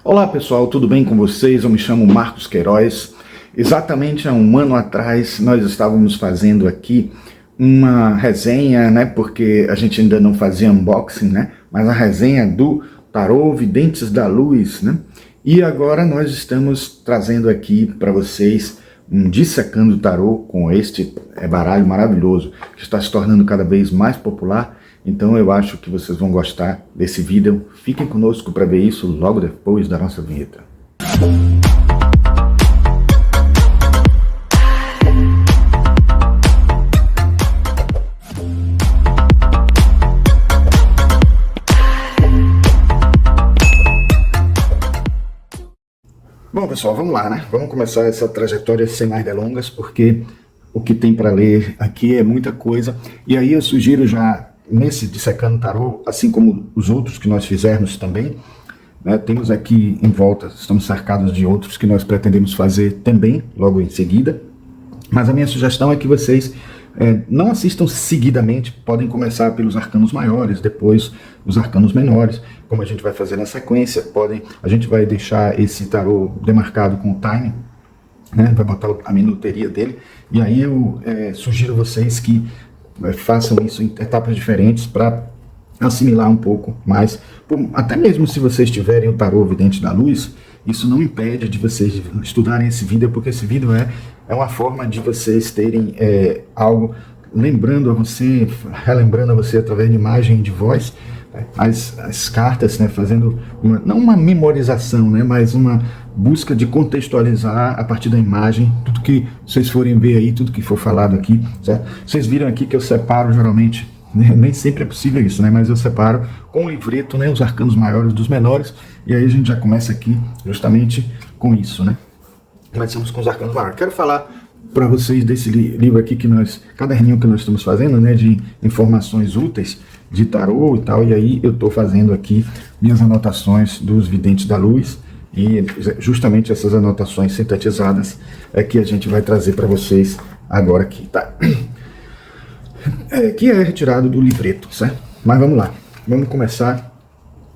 Olá pessoal, tudo bem com vocês? Eu me chamo Marcos Queiroz. Exatamente há um ano atrás nós estávamos fazendo aqui uma resenha, né? Porque a gente ainda não fazia unboxing, né? Mas a resenha do Tarô Videntes da Luz, né? E agora nós estamos trazendo aqui para vocês um Dissecando Tarô com este baralho maravilhoso que está se tornando cada vez mais popular. Então eu acho que vocês vão gostar desse vídeo. Fiquem conosco para ver isso logo depois da nossa vinheta. Bom pessoal, vamos lá, né? Vamos começar essa trajetória sem mais delongas, porque o que tem para ler aqui é muita coisa. E aí eu sugiro já nesse Dissecando Tarô, assim como os outros que nós fizermos também, né, temos aqui em volta, estamos cercados de outros que nós pretendemos fazer também, logo em seguida. Mas a minha sugestão é que vocês não assistam seguidamente, podem começar pelos arcanos maiores, depois os arcanos menores, como a gente vai fazer na sequência. A gente vai deixar esse tarô demarcado com o time, né, vai botar a minuteria dele, e aí eu sugiro vocês que façam isso em etapas diferentes para assimilar um pouco mais. Até mesmo se vocês tiverem o Tarô Vidente da Luz, isso não impede de vocês estudarem esse vídeo, porque esse vídeo é uma forma de vocês terem algo lembrando a você, relembrando a você através de imagem e de voz, as cartas, né, fazendo não uma memorização, né, mas uma busca de contextualizar a partir da imagem, tudo que vocês forem ver aí, tudo que for falado aqui, certo? Vocês viram aqui que eu separo geralmente, né, nem sempre é possível isso, né, mas eu separo com o livreto, né, os arcanos maiores dos menores, e aí a gente já começa aqui justamente com isso, né? Começamos com os arcanos maiores. Quero falar para vocês desse livro aqui caderninho que nós estamos fazendo, né, de informações úteis de tarô e tal, e aí eu estou fazendo aqui minhas anotações dos Videntes da Luz, e justamente essas anotações sintetizadas é que a gente vai trazer para vocês agora aqui, tá? Que é retirado do livreto, certo? Mas vamos lá, vamos começar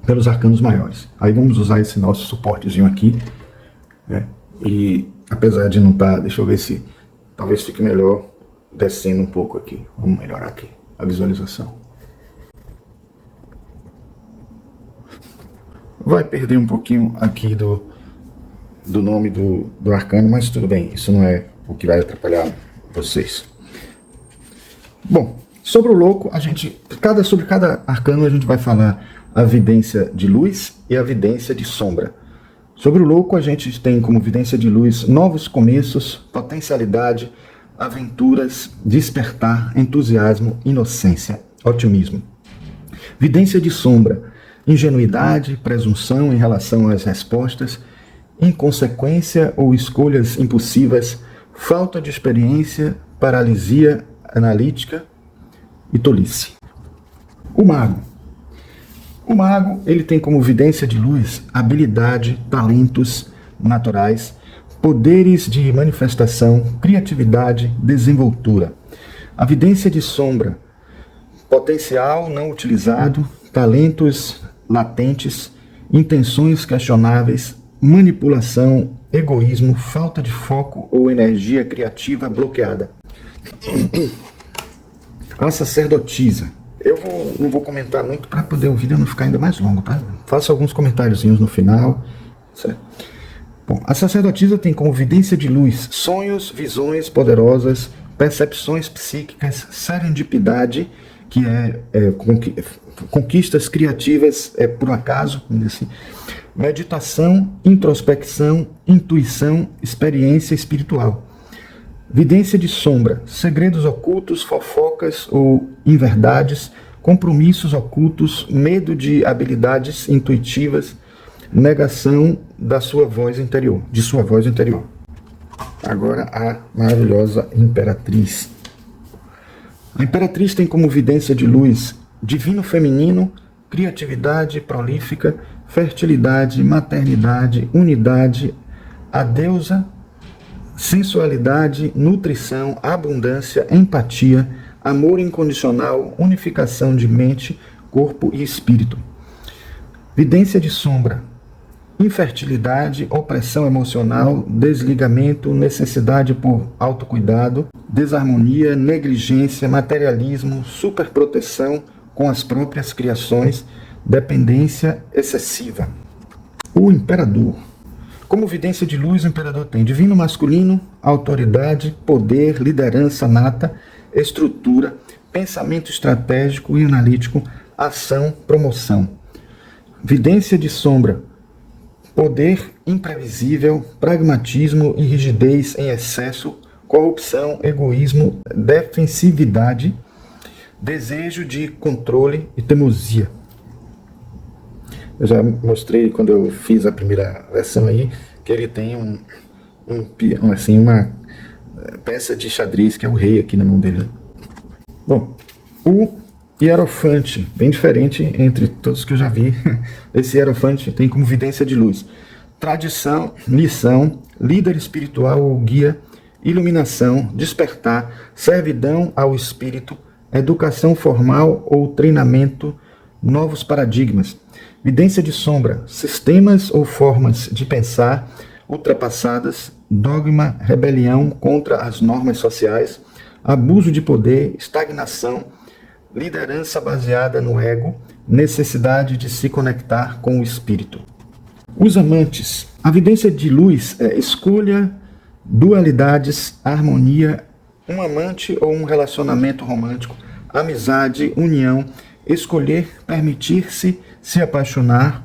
pelos arcanos maiores. Aí vamos usar esse nosso suportezinho aqui, né? E apesar de não estar, deixa eu ver se talvez fique melhor descendo um pouco aqui. Vamos melhorar aqui a visualização. Vai perder um pouquinho aqui do nome do arcano, mas tudo bem, isso não é o que vai atrapalhar vocês. Bom, sobre o louco, sobre cada arcano a gente vai falar a vidência de luz e a vidência de sombra. Sobre o louco a gente tem como vidência de luz novos começos, potencialidade, aventuras, despertar, entusiasmo, inocência, otimismo. Vidência de sombra, ingenuidade, presunção em relação às respostas, inconsequência ou escolhas impulsivas, falta de experiência, paralisia analítica e tolice. O mago. O mago, ele tem como vidência de luz habilidade, talentos naturais, poderes de manifestação, criatividade, desenvoltura. A vidência de sombra, potencial não utilizado, talentos latentes, intenções questionáveis, manipulação, egoísmo, falta de foco ou energia criativa bloqueada. A sacerdotisa. Eu não vou comentar muito para poder o vídeo não ficar ainda mais longo, tá? Faço alguns comentáriozinhos no final, certo? Bom, a sacerdotisa tem como vidência de luz sonhos, visões poderosas, percepções psíquicas, serendipidade, que conquistas criativas por acaso, assim, meditação, introspecção, intuição, experiência espiritual. Vidência de sombra, segredos ocultos, fofocas ou inverdades, compromissos ocultos, medo de habilidades intuitivas, negação da sua voz interior, Agora a maravilhosa Imperatriz. A Imperatriz tem como vidência de luz divino feminino, criatividade prolífica, fertilidade, maternidade, unidade, a deusa, sensualidade, nutrição, abundância, empatia, amor incondicional, unificação de mente, corpo e espírito. Vidência de sombra, infertilidade, opressão emocional, desligamento, necessidade por autocuidado, desarmonia, negligência, materialismo, superproteção com as próprias criações, dependência excessiva. O imperador. Como vidência de luz, o imperador tem divino masculino, autoridade, poder, liderança nata, estrutura, pensamento estratégico e analítico, ação, promoção. Vidência de sombra. Poder imprevisível, pragmatismo e rigidez em excesso, corrupção, egoísmo, defensividade, desejo de controle e teimosia. Eu já mostrei quando eu fiz a primeira versão aí, que ele tem uma peça de xadrez, que é o rei aqui na mão dele. Bom, o Hierofante, bem diferente entre todos que eu já vi. Esse Hierofante tem como vidência de luz tradição, lição, líder espiritual ou guia, iluminação, despertar, servidão ao espírito, educação formal ou treinamento, novos paradigmas. Vidência de sombra, sistemas ou formas de pensar ultrapassadas, dogma, rebelião contra as normas sociais, abuso de poder, estagnação, liderança baseada no ego, necessidade de se conectar com o espírito. Os amantes. A vidência de luz é escolha, dualidades, harmonia, um amante ou um relacionamento romântico, amizade, união, escolher, permitir-se, se apaixonar,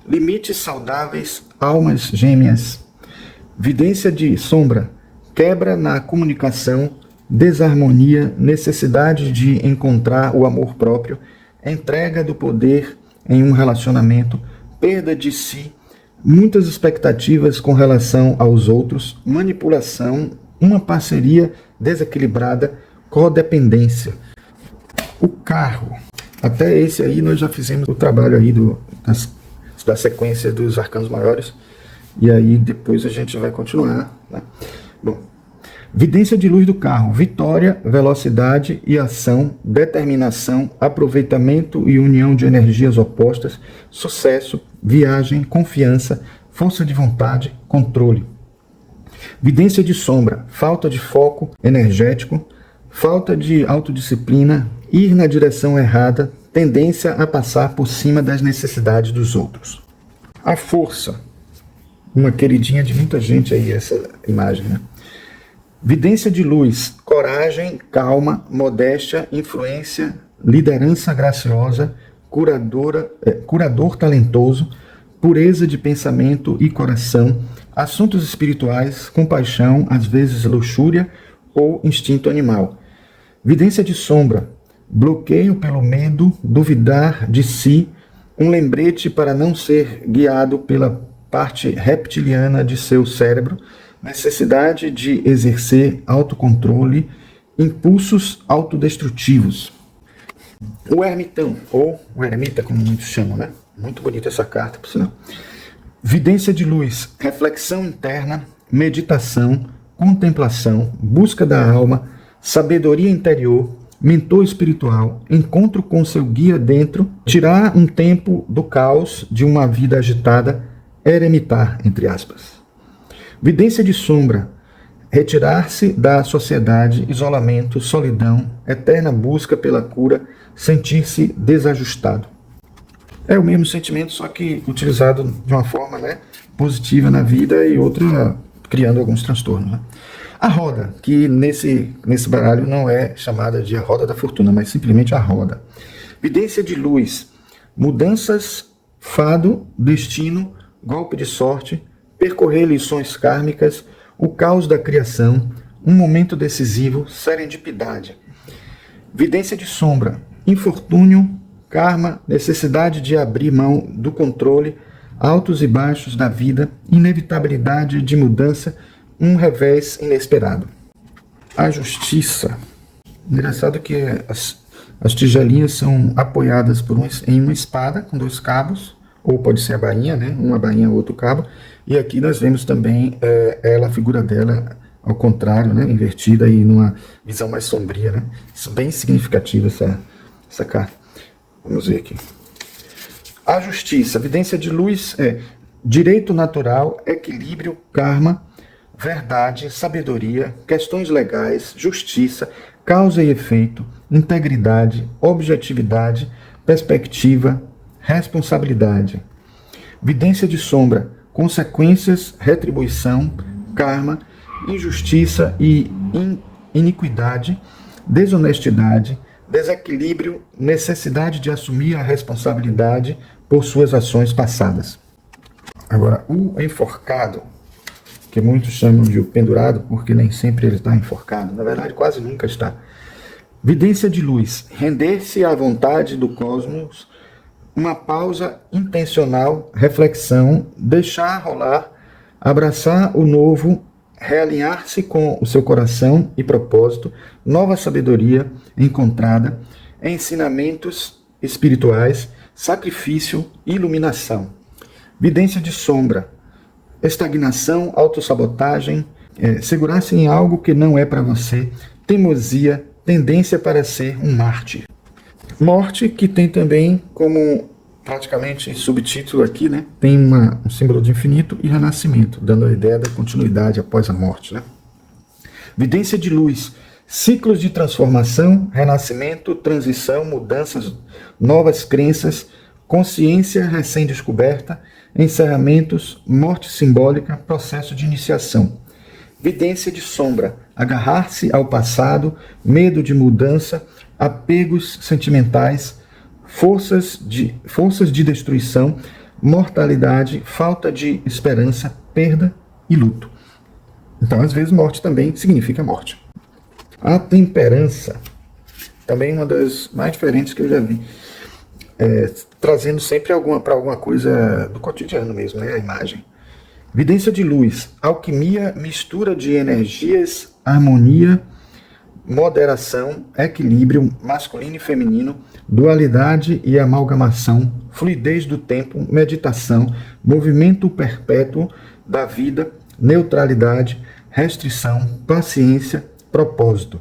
limites saudáveis, almas gêmeas. Vidência de sombra, quebra na comunicação, desarmonia, necessidade de encontrar o amor próprio, entrega do poder em um relacionamento, perda de si, muitas expectativas com relação aos outros, manipulação, uma parceria desequilibrada, codependência. O carro. Até esse aí nós já fizemos o trabalho aí da sequência dos arcanos maiores, e aí depois a gente vai continuar, né? Bom, vidência de luz do carro, vitória, velocidade e ação, determinação, aproveitamento e união de energias opostas, sucesso, viagem, confiança, força de vontade, controle. Vidência de sombra, falta de foco energético, falta de autodisciplina, ir na direção errada, tendência a passar por cima das necessidades dos outros. A força, uma queridinha de muita gente aí essa imagem, né? Vidência de luz, coragem, calma, modéstia, influência, liderança graciosa, curador talentoso, pureza de pensamento e coração, assuntos espirituais, compaixão, às vezes luxúria ou instinto animal. Vidência de sombra, bloqueio pelo medo, duvidar de si, um lembrete para não ser guiado pela parte reptiliana de seu cérebro, necessidade de exercer autocontrole, impulsos autodestrutivos. O ermitão, ou o eremita, como muitos chamam, né? Muito bonita essa carta, por sinal. Vidência de luz, reflexão interna, meditação, contemplação, busca da alma, sabedoria interior, mentor espiritual, encontro com seu guia dentro, tirar um tempo do caos de uma vida agitada, eremitar, entre aspas. Vidência de sombra, retirar-se da sociedade, isolamento, solidão, eterna busca pela cura, sentir-se desajustado. É o mesmo sentimento, só que utilizado de uma forma, né, positiva na vida e outra criando alguns transtornos, né? A roda, que nesse baralho não é chamada de a roda da fortuna, mas simplesmente a roda. Vidência de luz, mudanças, fado, destino, golpe de sorte, percorrer lições kármicas, o caos da criação, um momento decisivo, serendipidade. Vidência de sombra, infortúnio, karma, necessidade de abrir mão do controle, altos e baixos da vida, inevitabilidade de mudança, um revés inesperado. A justiça. Engraçado que as tigelinhas são apoiadas em uma espada com 2 cabos, ou pode ser a bainha, né? Uma bainha, outro cabo. E aqui nós vemos também a figura dela ao contrário, né? Invertida e numa visão mais sombria, né? Isso é bem significativo essa carta. Vamos ver aqui. A justiça, vidência de luz é direito natural, equilíbrio, karma, verdade, sabedoria, questões legais, justiça, causa e efeito, integridade, objetividade, perspectiva, responsabilidade. Vidência de sombra, consequências, retribuição, karma, injustiça e iniquidade, desonestidade, desequilíbrio, necessidade de assumir a responsabilidade por suas ações passadas. Agora, o enforcado, que muitos chamam de o pendurado, porque nem sempre ele está enforcado, na verdade quase nunca está. Vidência de luz, render-se à vontade do cosmos, uma pausa intencional, reflexão, deixar rolar, abraçar o novo, realinhar-se com o seu coração e propósito, nova sabedoria encontrada, ensinamentos espirituais, sacrifício, iluminação. Vidência de sombra, estagnação, autossabotagem, segurar-se em algo que não é para você, teimosia, tendência para ser um mártir. Morte, que tem também como praticamente subtítulo aqui, né? Tem um símbolo de infinito e renascimento, dando a ideia da continuidade após a morte, né? Vidência de luz, ciclos de transformação, renascimento, transição, mudanças, novas crenças, consciência recém-descoberta, encerramentos, morte simbólica, processo de iniciação. Vidência de sombra, agarrar-se ao passado, medo de mudança, apegos sentimentais, forças de destruição, mortalidade, falta de esperança, perda e luto. Então, às vezes, morte também significa morte. A temperança, também uma das mais diferentes que eu já vi, trazendo sempre para alguma coisa do cotidiano mesmo, né, a imagem. Vidência de luz, alquimia, mistura de energias, harmonia, moderação, equilíbrio masculino e feminino, dualidade e amalgamação, fluidez do tempo, meditação, movimento perpétuo da vida, neutralidade, restrição, paciência, propósito.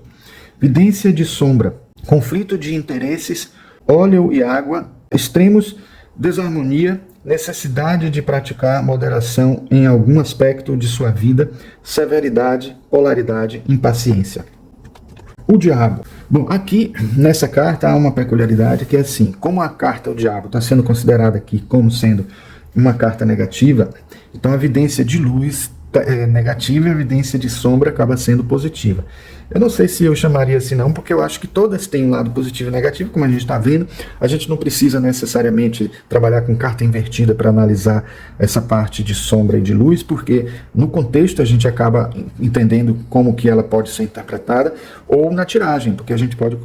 Vidência de sombra, conflito de interesses, óleo e água, extremos, desarmonia, necessidade de praticar moderação em algum aspecto de sua vida, severidade, polaridade, impaciência. O diabo. Bom, aqui nessa carta há uma peculiaridade que é assim, como a carta o diabo está sendo considerada aqui como sendo uma carta negativa, então a evidência de luz é negativa e a evidência de sombra acaba sendo positiva. Eu não sei se eu chamaria assim não, porque eu acho que todas têm um lado positivo e negativo, como a gente está vendo. A gente não precisa necessariamente trabalhar com carta invertida para analisar essa parte de sombra e de luz, porque no contexto a gente acaba entendendo como que ela pode ser interpretada, ou na tiragem, porque a gente pode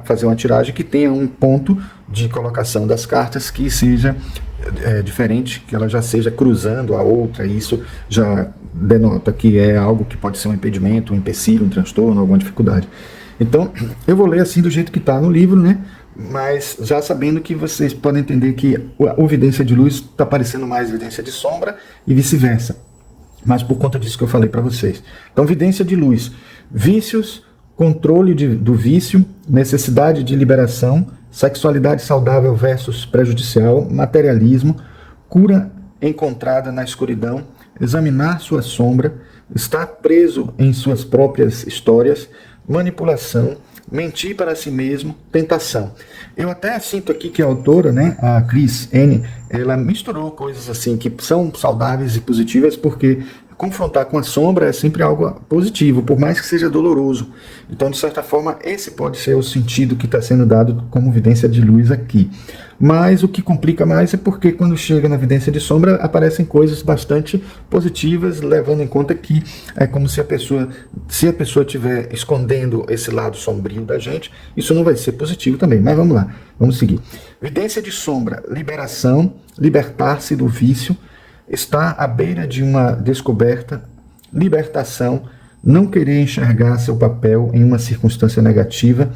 fazer uma tiragem que tenha um ponto de colocação das cartas que seja diferente, que ela já seja cruzando a outra, e isso já denota que é algo que pode ser um impedimento, um empecilho, um transtorno, alguma dificuldade. Então, eu vou ler assim do jeito que está no livro, né? Mas já sabendo que vocês podem entender que a evidência de luz está parecendo mais evidência de sombra e vice-versa. Mas por conta disso que eu falei para vocês. Então, evidência de luz, vícios, controle do vício, necessidade de liberação, sexualidade saudável versus prejudicial, materialismo, cura encontrada na escuridão, examinar sua sombra, estar preso em suas próprias histórias, manipulação, mentir para si mesmo, tentação. Eu até sinto aqui que a autora, né, a Chris N., ela misturou coisas assim que são saudáveis e positivas, porque confrontar com a sombra é sempre algo positivo, por mais que seja doloroso. Então, de certa forma, esse pode ser o sentido que está sendo dado como evidência de luz aqui. Mas o que complica mais é porque quando chega na evidência de sombra, aparecem coisas bastante positivas, levando em conta que é como se a pessoa estiver escondendo esse lado sombrio da gente, isso não vai ser positivo também. Mas vamos lá, vamos seguir. Evidência de sombra, liberação, libertar-se do vício, está à beira de uma descoberta, libertação, não querer enxergar seu papel em uma circunstância negativa,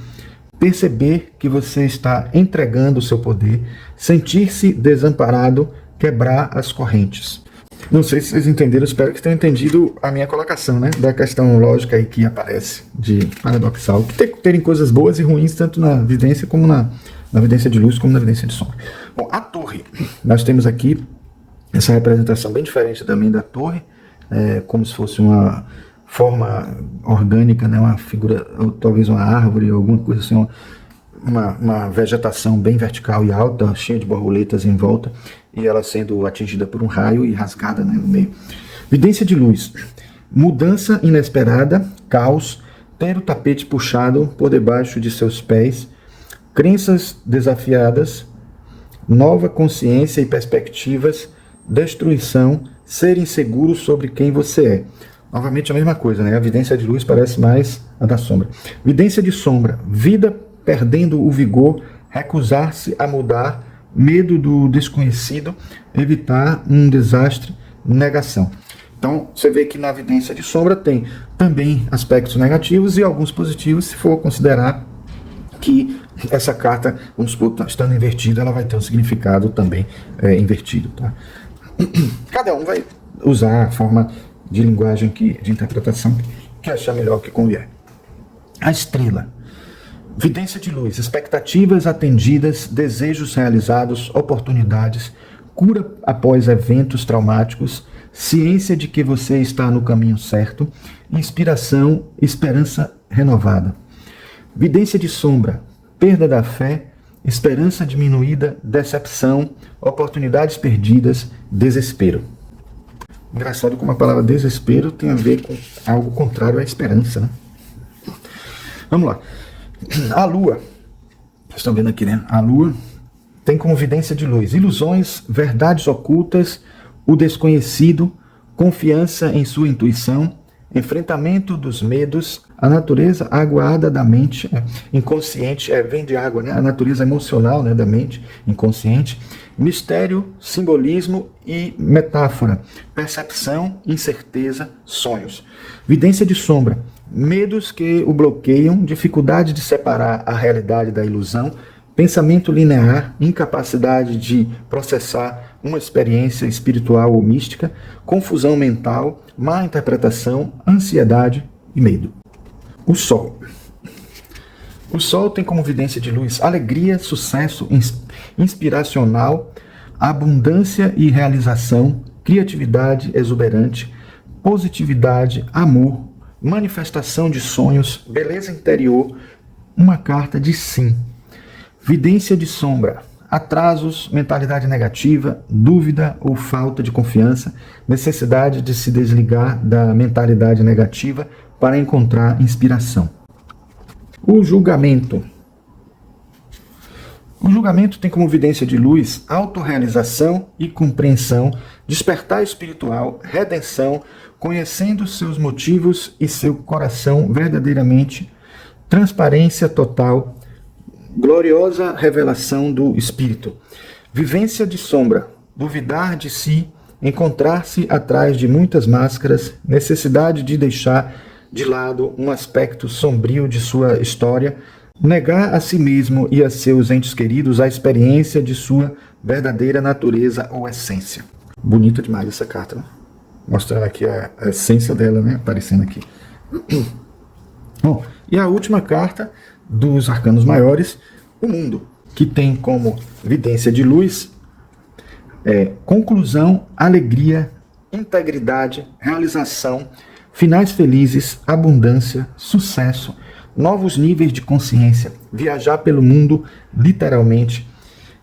perceber que você está entregando o seu poder, sentir-se desamparado, quebrar as correntes. Não sei se vocês entenderam, espero que tenham entendido a minha colocação, né, da questão lógica aí que aparece de paradoxal, que terem coisas boas e ruins, tanto na evidência como na evidência de luz, como na evidência de sombra. Bom, a torre, nós temos aqui Essa representação bem diferente também da torre, como se fosse uma forma orgânica, né, uma figura, ou talvez uma árvore, alguma coisa assim, uma vegetação bem vertical e alta, cheia de borboletas em volta, e ela sendo atingida por um raio e rasgada, né, no meio. Vidência de luz. Mudança inesperada, caos, ter o tapete puxado por debaixo de seus pés, crenças desafiadas, nova consciência e perspectivas, destruição, ser inseguro sobre quem você é. Novamente a mesma coisa, né? A vidência de luz parece mais a da sombra. Vidência de sombra, vida perdendo o vigor, recusar-se a mudar, medo do desconhecido, evitar um desastre, negação. Então, você vê que na vidência de sombra tem também aspectos negativos e alguns positivos, se for considerar que essa carta, vamos supor, estando invertida, ela vai ter um significado também invertido, tá? Cada um vai usar a forma de linguagem, de interpretação que achar melhor, que convier. A estrela. Vidência de luz, expectativas atendidas, desejos realizados, oportunidades, cura após eventos traumáticos, ciência de que você está no caminho certo, inspiração, esperança renovada. Vidência de sombra, perda da fé, esperança diminuída, decepção, oportunidades perdidas, desespero. Engraçado como a palavra desespero tem a ver com algo contrário à esperança, né? Vamos lá. A lua, vocês estão vendo aqui, né? A lua tem como vidência de luz ilusões, verdades ocultas, o desconhecido, confiança em sua intuição, enfrentamento dos medos, a natureza aguada da mente inconsciente, vem de água, né? A natureza emocional, né, da mente inconsciente, mistério, simbolismo e metáfora, percepção, incerteza, sonhos. Vidência de sombra, medos que o bloqueiam, dificuldade de separar a realidade da ilusão, pensamento linear, incapacidade de processar uma experiência espiritual ou mística, confusão mental, má interpretação, ansiedade e medo. O Sol. O Sol tem como vidência de luz alegria, sucesso inspiracional, abundância e realização, criatividade exuberante, positividade, amor, manifestação de sonhos, beleza interior, uma carta de sim. Vidência de sombra, atrasos, mentalidade negativa, dúvida ou falta de confiança, necessidade de se desligar da mentalidade negativa para encontrar inspiração. O julgamento. O julgamento tem como vidência de luz autorrealização e compreensão, despertar espiritual, redenção, conhecendo seus motivos e seu coração verdadeiramente, transparência total, gloriosa revelação do Espírito. Vivência de sombra, duvidar de si, encontrar-se atrás de muitas máscaras, necessidade de deixar de lado um aspecto sombrio de sua história, negar a si mesmo e a seus entes queridos a experiência de sua verdadeira natureza ou essência. Bonita demais essa carta, né? Mostrando aqui a essência dela, né? Aparecendo aqui. Bom, e a última carta dos arcanos maiores, o mundo, que tem como vidência de luz conclusão, alegria, integridade, realização, finais felizes, abundância, sucesso, novos níveis de consciência, viajar pelo mundo, literalmente,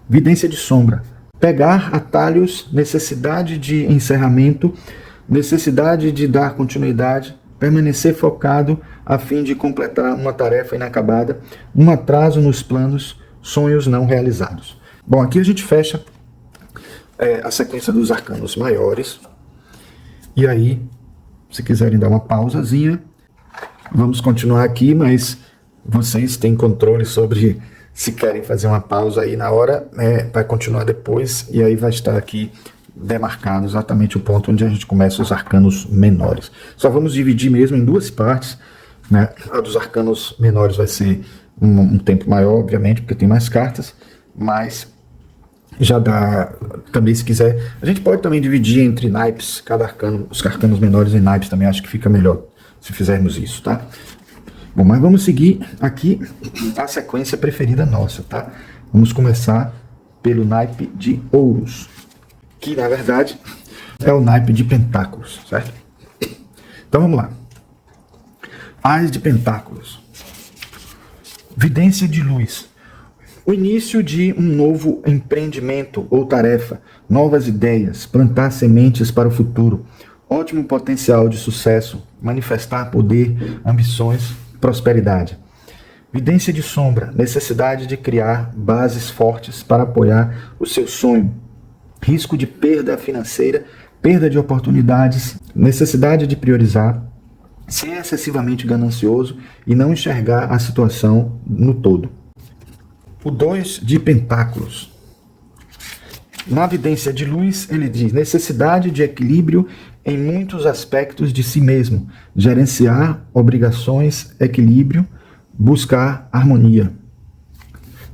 vidência de sombra, pegar atalhos, necessidade de encerramento, necessidade de dar continuidade, permanecer focado a fim de completar uma tarefa inacabada, um atraso nos planos, sonhos não realizados. Bom, aqui a gente fecha a sequência dos arcanos maiores. E aí, se quiserem dar uma pausazinha, vamos continuar aqui, mas vocês têm controle sobre se querem fazer uma pausa aí na hora, vai continuar depois, e aí vai estar aqui demarcado exatamente o ponto onde a gente começa os arcanos menores. Só vamos dividir mesmo em duas partes, né? A dos arcanos menores vai ser um tempo maior, obviamente, porque tem mais cartas, mas já dá, também se quiser, a gente pode também dividir entre naipes, cada arcano, os arcanos menores em naipes também, acho que fica melhor se fizermos isso, tá? Bom, mas vamos seguir aqui a sequência preferida nossa, tá? Vamos começar pelo naipe de ouros. que na verdade é o naipe de pentáculos, certo? Então vamos lá. Ás de pentáculos. Vidência de luz. O início de um novo empreendimento ou tarefa, novas ideias, plantar sementes para o futuro, ótimo potencial de sucesso, manifestar poder, ambições, prosperidade. Vidência de sombra, necessidade de criar bases fortes para apoiar o seu sonho, risco de perda financeira, perda de oportunidades, necessidade de priorizar, ser excessivamente ganancioso e não enxergar a situação no todo. O 2 de pentáculos. Na vidência de luz, ele diz necessidade de equilíbrio em muitos aspectos de si mesmo, gerenciar obrigações, equilíbrio, buscar harmonia.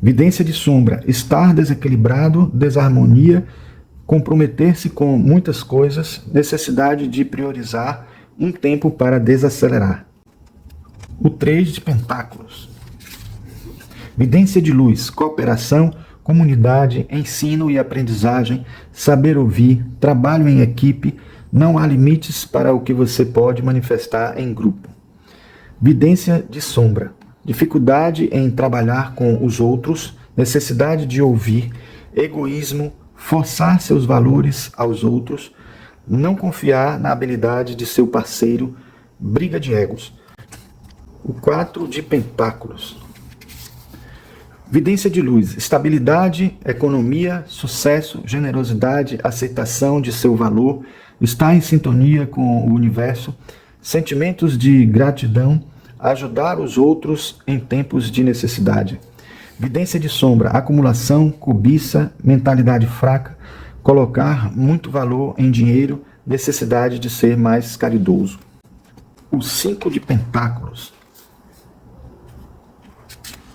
Vidência de sombra, estar desequilibrado, desarmonia, comprometer-se com muitas coisas, necessidade de priorizar, um tempo para desacelerar. O 3 de pentáculos. Vidência de luz, cooperação, comunidade, ensino e aprendizagem, saber ouvir, trabalho em equipe, não há limites para o que você pode manifestar em grupo. Vidência de sombra, dificuldade em trabalhar com os outros, necessidade de ouvir, egoísmo, forçar seus valores aos outros, não confiar na habilidade de seu parceiro, briga de egos. O 4 de pentáculos. Vidência de luz, estabilidade, economia, sucesso, generosidade, aceitação de seu valor, estar em sintonia com o universo, sentimentos de gratidão, ajudar os outros em tempos de necessidade. Vidência de sombra, acumulação, cobiça, mentalidade fraca, colocar muito valor em dinheiro, necessidade de ser mais caridoso. O 5 de pentáculos.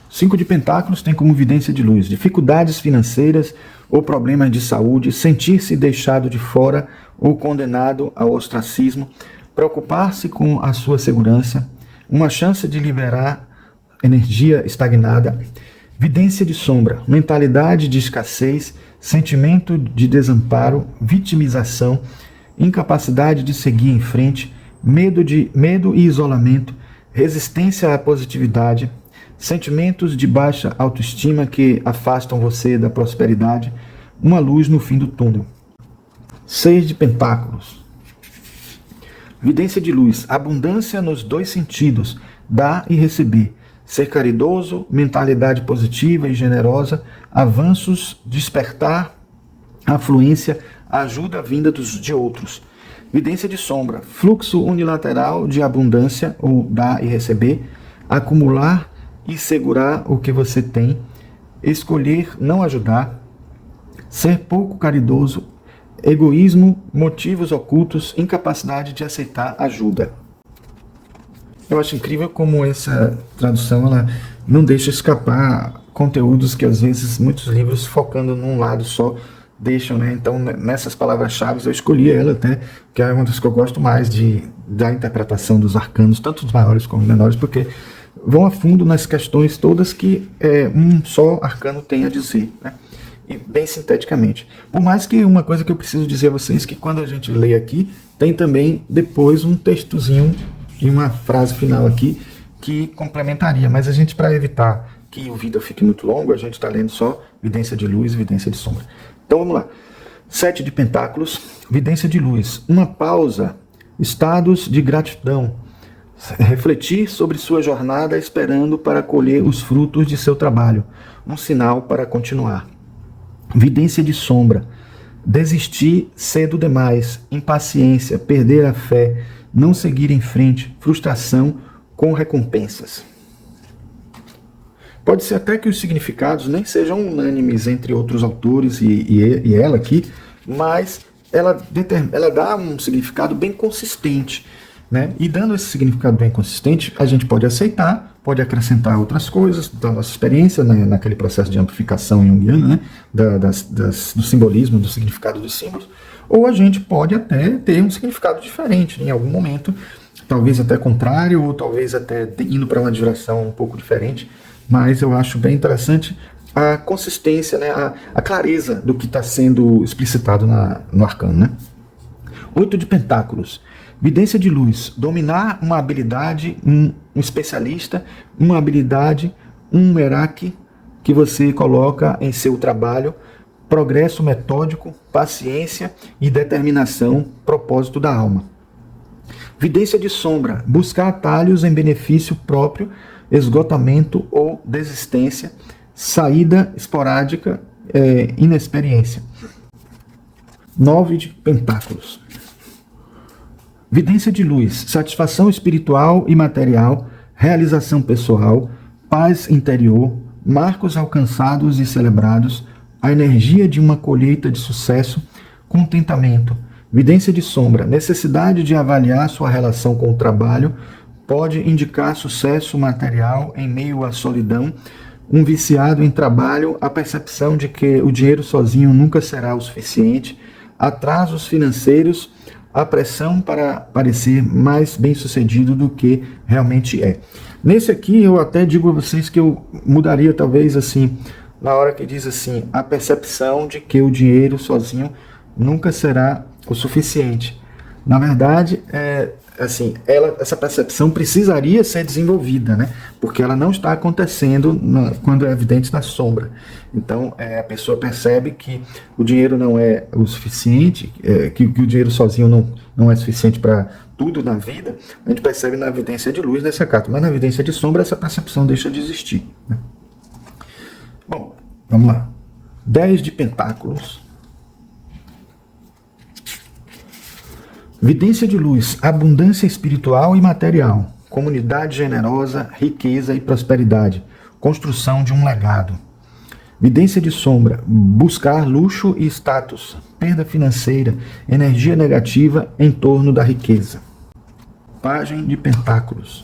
5 de pentáculos tem como vidência de luz dificuldades financeiras ou problemas de saúde, sentir-se deixado de fora ou condenado ao ostracismo, preocupar-se com a sua segurança, uma chance de liberar energia estagnada. Vidência de sombra, mentalidade de escassez, sentimento de desamparo, vitimização, incapacidade de seguir em frente, medo e isolamento, resistência à positividade, sentimentos de baixa autoestima que afastam você da prosperidade, uma luz no fim do túnel. 6 de pentáculos. Vidência de luz, abundância nos dois sentidos, dar e receber, ser caridoso, mentalidade positiva e generosa, avanços, despertar, afluência, ajuda vinda de outros. Vidência de sombra, fluxo unilateral de abundância, ou dar e receber, acumular e segurar o que você tem, escolher não ajudar, ser pouco caridoso, egoísmo, motivos ocultos, incapacidade de aceitar ajuda. Eu acho incrível como essa tradução ela não deixa escapar conteúdos que às vezes muitos livros focando num lado só deixam, né? Então nessas palavras-chave eu escolhi ela até, que é uma das que eu gosto mais da interpretação dos arcanos, tanto os maiores como os menores, porque vão a fundo nas questões todas que um só arcano tem a dizer, né? E bem sinteticamente. Por mais que uma coisa que eu preciso dizer a vocês, que quando a gente lê aqui, tem também depois um textozinho e uma frase final aqui que complementaria, mas a gente, para evitar que o vídeo fique muito longo, a gente está lendo só vidência de luz e vidência de sombra. Então vamos lá. 7 de pentáculos, vidência de luz, uma pausa, estados de gratidão, refletir sobre sua jornada esperando para colher os frutos de seu trabalho, um sinal para continuar. Vidência de sombra, desistir cedo demais, impaciência, perder a fé, não seguir em frente, frustração com recompensas. Pode ser até que os significados nem sejam unânimes entre outros autores e ela aqui, mas ela dá um significado bem consistente, né? E dando esse significado bem consistente, a gente pode aceitar, pode acrescentar outras coisas da nossa experiência, né, naquele processo de amplificação junguiana, né, do simbolismo, do significado dos símbolos, ou a gente pode até ter um significado diferente em algum momento, talvez até contrário, ou talvez até indo para uma direção um pouco diferente, mas eu acho bem interessante a consistência, né, a clareza do que está sendo explicitado no arcano, né? 8 de pentáculos. Vidência de luz. Dominar uma habilidade, um especialista, uma habilidade, um merak que você coloca em seu trabalho. Progresso metódico, paciência e determinação, propósito da alma. Vidência de sombra. Buscar atalhos em benefício próprio, esgotamento ou desistência. Saída esporádica, inexperiência. 9 de pentáculos. Vidência de luz, satisfação espiritual e material, realização pessoal, paz interior, marcos alcançados e celebrados, a energia de uma colheita de sucesso, contentamento. Vidência de sombra, necessidade de avaliar sua relação com o trabalho, pode indicar sucesso material em meio à solidão, um viciado em trabalho, a percepção de que o dinheiro sozinho nunca será o suficiente, atrasos financeiros, a pressão para parecer mais bem-sucedido do que realmente é. Nesse aqui, eu até digo a vocês que eu mudaria talvez assim, na hora que diz assim, a percepção de que o dinheiro sozinho nunca será o suficiente. Na verdade, essa percepção precisaria ser desenvolvida, né? Porque ela não está acontecendo quando é evidente na sombra. Então, a pessoa percebe que o dinheiro não é o suficiente, que o dinheiro sozinho não é suficiente para tudo na vida. A gente percebe na evidência de luz nessa carta, mas na evidência de sombra essa percepção deixa de existir, né? Bom, vamos lá. 10 de pentáculos. Vidência de luz, abundância espiritual e material, comunidade generosa, riqueza e prosperidade, construção de um legado. Vidência de sombra, buscar luxo e status, perda financeira, energia negativa em torno da riqueza. Pajem de pentáculos.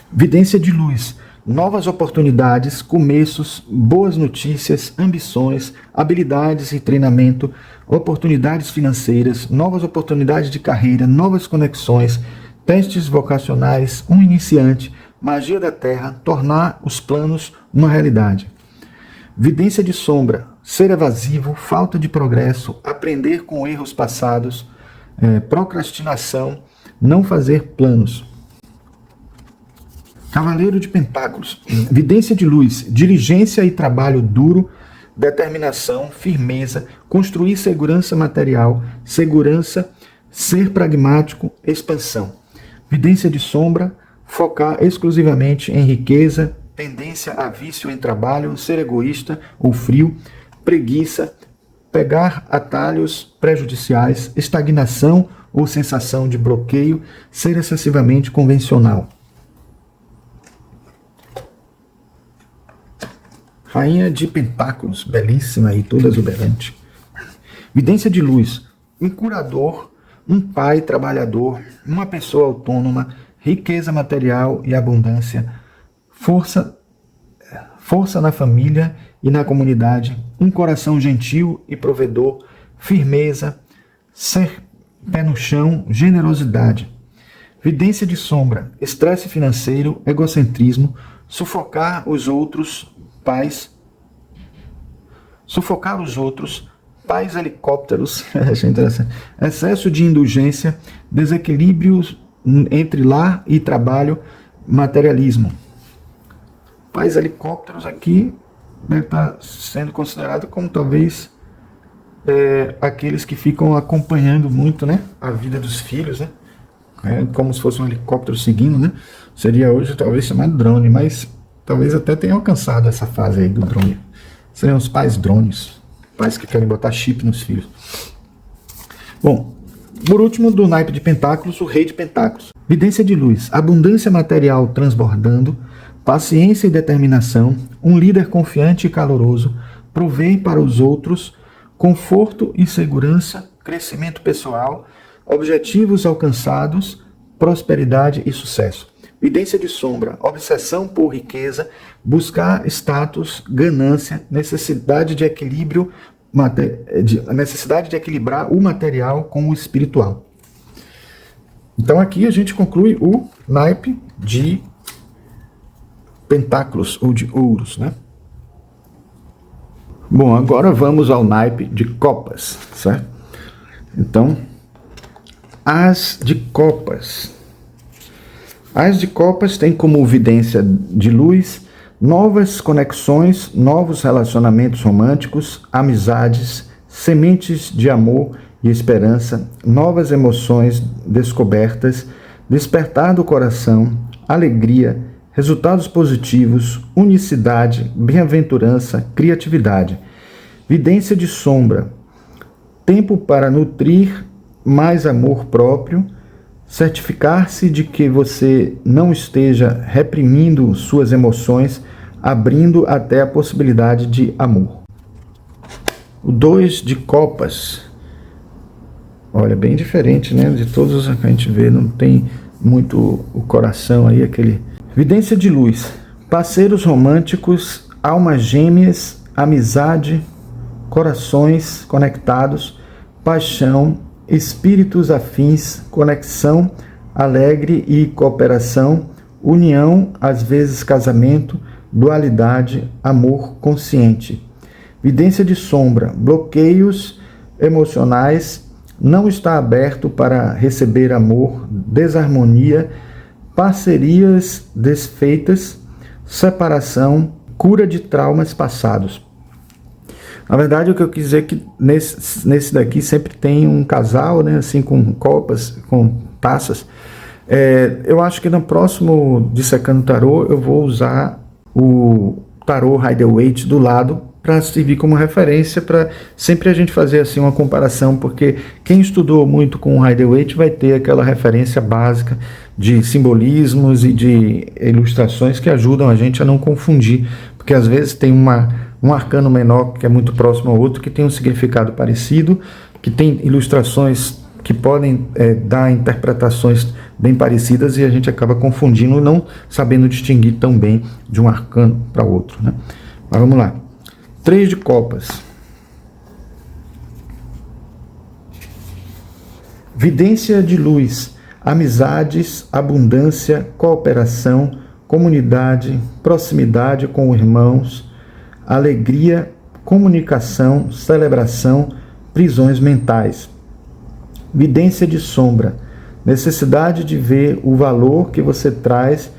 Vidência de luz, novas oportunidades, começos, boas notícias, ambições, habilidades e treinamento, oportunidades financeiras, novas oportunidades de carreira, novas conexões, testes vocacionais, um iniciante, magia da terra, tornar os planos uma realidade. Vidência de sombra, ser evasivo, falta de progresso, aprender com erros passados, procrastinação, não fazer planos. Cavaleiro de Pentáculos, vidência de luz, diligência e trabalho duro, determinação, firmeza, construir segurança material, segurança, ser pragmático, expansão. Vidência de sombra, focar exclusivamente em riqueza, tendência a vício em trabalho, ser egoísta ou frio, preguiça, pegar atalhos prejudiciais, estagnação ou sensação de bloqueio, ser excessivamente convencional. Rainha de Pentáculos, belíssima e toda exuberante. Vidência de luz, um curador, um pai trabalhador, uma pessoa autônoma, riqueza material e abundância, força na família e na comunidade, um coração gentil e provedor, firmeza, ser pé no chão, generosidade. Vidência de sombra, estresse financeiro, egocentrismo, sufocar os outros, pais helicópteros, achei interessante, excesso de indulgência, desequilíbrios entre lar e trabalho, materialismo. Pais helicópteros aqui deve estar sendo considerado como talvez aqueles que ficam acompanhando muito, né, a vida dos filhos, né, como se fosse um helicóptero seguindo, né, seria hoje talvez chamado drone, mas talvez até tenha alcançado essa fase aí do drone. Seriam os pais drones, pais que querem botar chip nos filhos. Bom, por último, do naipe de pentáculos, o rei de pentáculos. Vidência de luz, abundância material transbordando, paciência e determinação, um líder confiante e caloroso, prover para os outros, conforto e segurança, crescimento pessoal, objetivos alcançados, prosperidade e sucesso. Vidência de sombra, obsessão por riqueza, buscar status, ganância, necessidade de equilíbrio, a necessidade de equilibrar o material com o espiritual. Então aqui a gente conclui o naipe de pentáculos ou de ouros, né? Bom, agora vamos ao naipe de copas, certo? Então, as de copas. As de copas têm como vidência de luz novas conexões, novos relacionamentos românticos, amizades, sementes de amor e esperança, novas emoções descobertas, despertar do coração, alegria, resultados positivos, unicidade, bem-aventurança, criatividade. Vidência de sombra, tempo para nutrir mais amor próprio, certificar-se de que você não esteja reprimindo suas emoções, abrindo até a possibilidade de amor. O 2 de copas. Olha, bem diferente, né? De todos os que a gente vê, não tem muito o coração aí, aquele... Vidência de luz. Parceiros românticos, almas gêmeas, amizade, corações conectados, paixão, espíritos afins, conexão, alegre e cooperação, união, às vezes casamento, dualidade, amor consciente. Vidência de sombra, bloqueios emocionais, não está aberto para receber amor, desarmonia, parcerias desfeitas, separação, cura de traumas passados. Na verdade, o que eu quis dizer é que nesse daqui sempre tem um casal, né, assim, com copas, com taças. Eu acho que no próximo Dissecando Tarô eu vou usar o Tarô Rider-Waite do lado para servir como referência, para sempre a gente fazer assim uma comparação, porque quem estudou muito com o Rider-Waite vai ter aquela referência básica de simbolismos e de ilustrações que ajudam a gente a não confundir, porque às vezes tem um arcano menor que é muito próximo ao outro, que tem um significado parecido, que tem ilustrações que podem dar interpretações bem parecidas e a gente acaba confundindo, não sabendo distinguir tão bem de um arcano para outro, né? Mas vamos lá. 3 de copas. Vidência de luz, amizades, abundância, cooperação, comunidade, proximidade com irmãos, alegria, comunicação, celebração, prisões mentais. Vidência de sombra, necessidade de ver o valor que você traz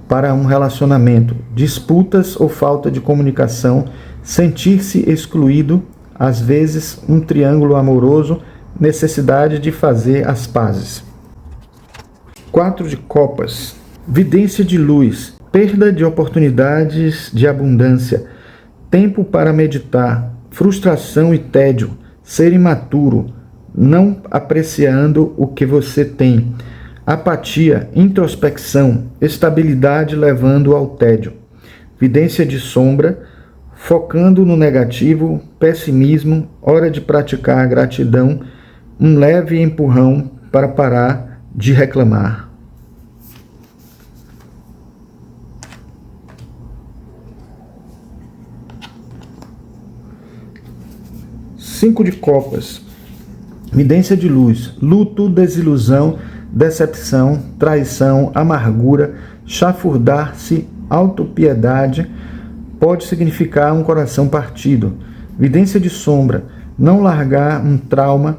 para um relacionamento, disputas ou falta de comunicação, sentir-se excluído, às vezes um triângulo amoroso, necessidade de fazer as pazes. 4 de copas, vidência de luz, perda de oportunidades de abundância, tempo para meditar, frustração e tédio, ser imaturo, não apreciando o que você tem, apatia, introspecção, estabilidade levando ao tédio. Vidência de sombra, focando no negativo, pessimismo, hora de praticar a gratidão, um leve empurrão para parar de reclamar. Cinco de copas, vidência de luz, luto, desilusão, decepção, traição, amargura, chafurdar-se, autopiedade, pode significar um coração partido. Vidência de sombra, não largar um trauma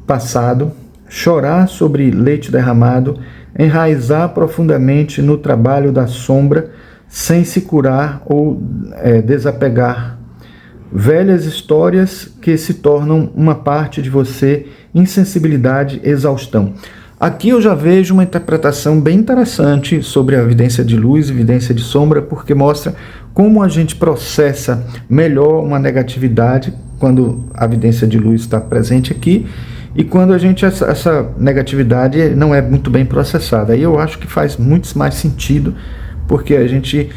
passado, chorar sobre leite derramado, enraizar profundamente no trabalho da sombra, sem se curar ou desapegar. Velhas histórias que se tornam uma parte de você, insensibilidade, exaustão. Aqui eu já vejo uma interpretação bem interessante sobre a vidência de luz e vidência de sombra, porque mostra como a gente processa melhor uma negatividade quando a vidência de luz está presente aqui e quando a gente essa negatividade não é muito bem processada. Aí eu acho que faz muito mais sentido, porque a gente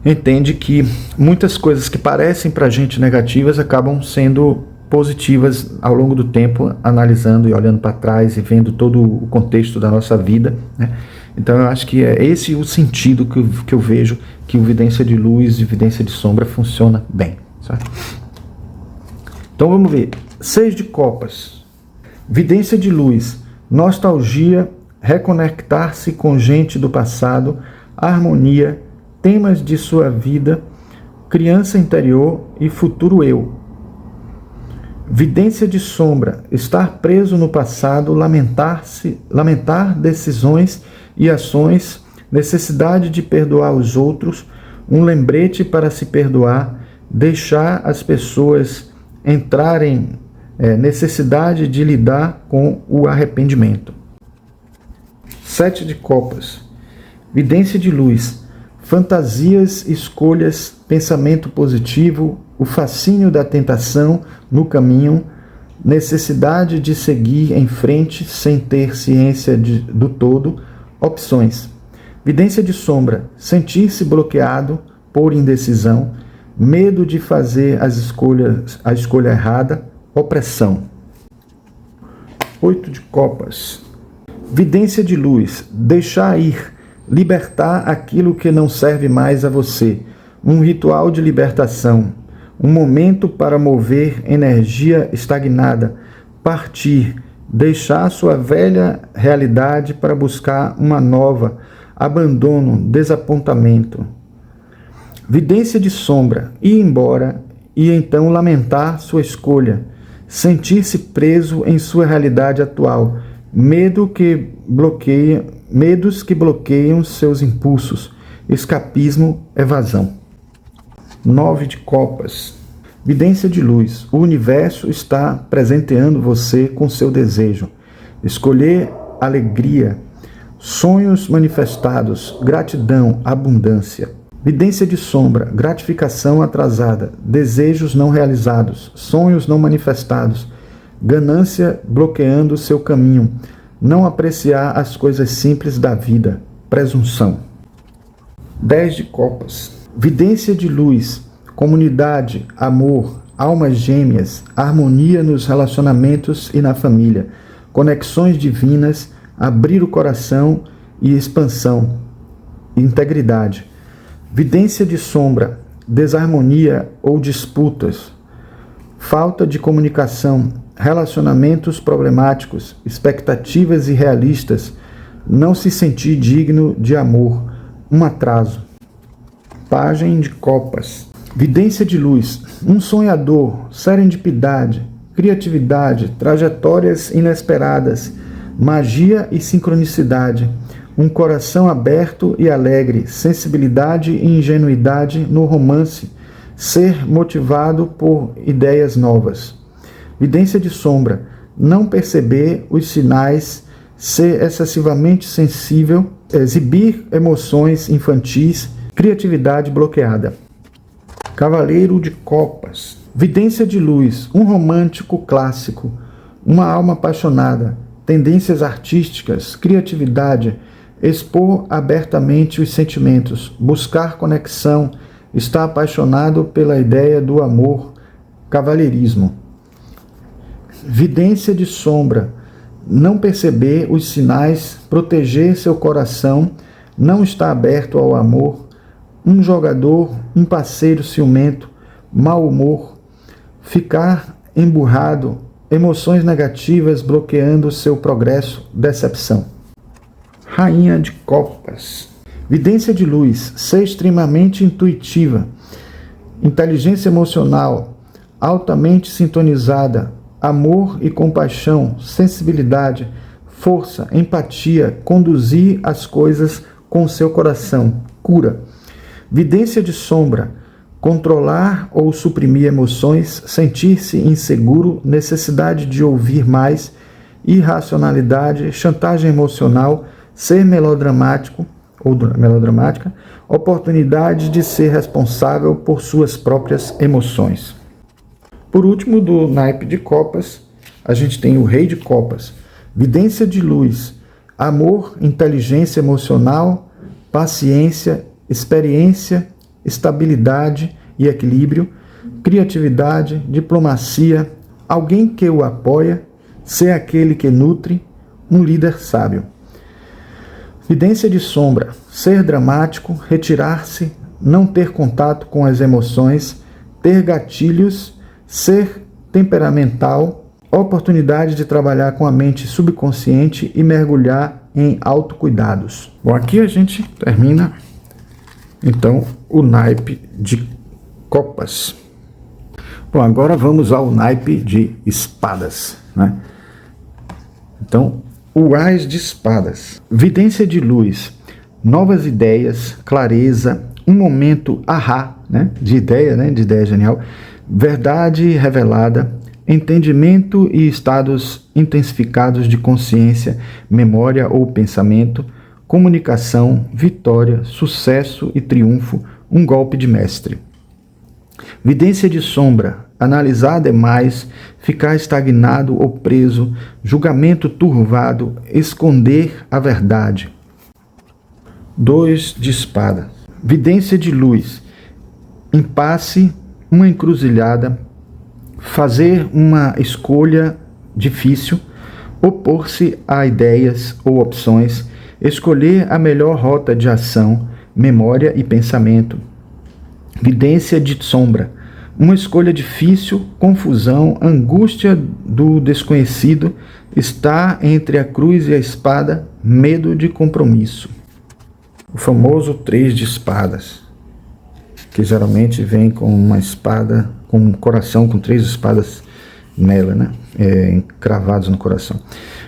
entende que muitas coisas que parecem para a gente negativas acabam sendo positivas ao longo do tempo, analisando e olhando para trás e vendo todo o contexto da nossa vida, né? Então eu acho que é esse o sentido que eu vejo que o vidência de luz e vidência de sombra funciona bem, certo? Então vamos ver. 6 de copas. Vidência de luz, nostalgia, reconectar-se com gente do passado, harmonia, temas de sua vida, criança interior e futuro eu. Vidência de sombra, estar preso no passado, lamentar decisões e ações, necessidade de perdoar os outros, um lembrete para se perdoar, deixar as pessoas entrarem, necessidade de lidar com o arrependimento. 7 de copas, vidência de luz, fantasias, escolhas, pensamento positivo, o fascínio da tentação no caminho, necessidade de seguir em frente sem ter ciência do todo, opções. Vidência de sombra, sentir-se bloqueado por indecisão, medo de fazer a escolha errada, opressão. 8 de copas, vidência de luz, deixar ir, libertar aquilo que não serve mais a você, um ritual de libertação, um momento para mover energia estagnada, partir, deixar sua velha realidade para buscar uma nova, abandono, desapontamento. Vidência de sombra, ir embora e então lamentar sua escolha, sentir-se preso em sua realidade atual, medos que bloqueiam seus impulsos, escapismo, evasão. 9 de copas, vidência de luz, o universo está presenteando você com seu desejo, escolher alegria, sonhos manifestados, gratidão, abundância. Vidência de sombra, gratificação atrasada, desejos não realizados, sonhos não manifestados, ganância bloqueando seu caminho, não apreciar as coisas simples da vida, presunção. 10 de copas, vidência de luz, comunidade, amor, almas gêmeas, harmonia nos relacionamentos e na família, conexões divinas, abrir o coração e expansão, integridade. Vidência de sombra, desarmonia ou disputas, falta de comunicação, relacionamentos problemáticos, expectativas irrealistas, não se sentir digno de amor, um atraso. Pajem de copas, vidência de luz, um sonhador, serendipidade, criatividade, trajetórias inesperadas, magia e sincronicidade, um coração aberto e alegre, sensibilidade e ingenuidade no romance, ser motivado por ideias novas. Vidência de sombra, não perceber os sinais, ser excessivamente sensível, exibir emoções infantis, criatividade bloqueada. Cavaleiro de copas, vidência de luz, um romântico clássico, uma alma apaixonada, tendências artísticas, criatividade, expor abertamente os sentimentos, buscar conexão, estar apaixonado pela ideia do amor, cavalheirismo. Vidência de sombra, não perceber os sinais, proteger seu coração, não estar aberto ao amor, um jogador, um parceiro ciumento, mau humor, ficar emburrado, emoções negativas bloqueando seu progresso, decepção. Rainha de copas, vidência de luz, ser extremamente intuitiva, inteligência emocional, altamente sintonizada, amor e compaixão, sensibilidade, força, empatia, conduzir as coisas com seu coração, cura. Vidência de sombra, controlar ou suprimir emoções, sentir-se inseguro, necessidade de ouvir mais, irracionalidade, chantagem emocional, ser melodramático ou melodramática, oportunidade de ser responsável por suas próprias emoções. Por último, do naipe de copas, a gente tem o rei de copas, vidência de luz, amor, inteligência emocional, paciência, experiência, estabilidade e equilíbrio, criatividade, diplomacia, alguém que o apoia, ser aquele que nutre, um líder sábio. Vidência de sombra, ser dramático, retirar-se, não ter contato com as emoções, ter gatilhos, ser temperamental, oportunidade de trabalhar com a mente subconsciente e mergulhar em autocuidados. Bom, aqui a gente termina Então, o naipe de copas. Bom, agora vamos ao naipe de espadas, né? Então, o ás de espadas. Vidência de luz, novas ideias, clareza, um momento ahá, né? De ideia genial, verdade revelada, entendimento e estados intensificados de consciência, memória ou pensamento, comunicação, vitória, sucesso e triunfo, um golpe de mestre. Vidência de sombra, analisar demais, ficar estagnado ou preso, julgamento turvado, esconder a verdade. 2 de espada. Vidência de luz, impasse, uma encruzilhada, fazer uma escolha difícil, opor-se a ideias ou opções, escolher a melhor rota de ação, memória e pensamento. Vidência de sombra, uma escolha difícil, confusão, angústia do desconhecido, está entre a cruz e a espada, medo de compromisso. O famoso 3 de espadas, que geralmente vem com uma espada, com um coração com 3 espadas nela, né? Cravados no coração.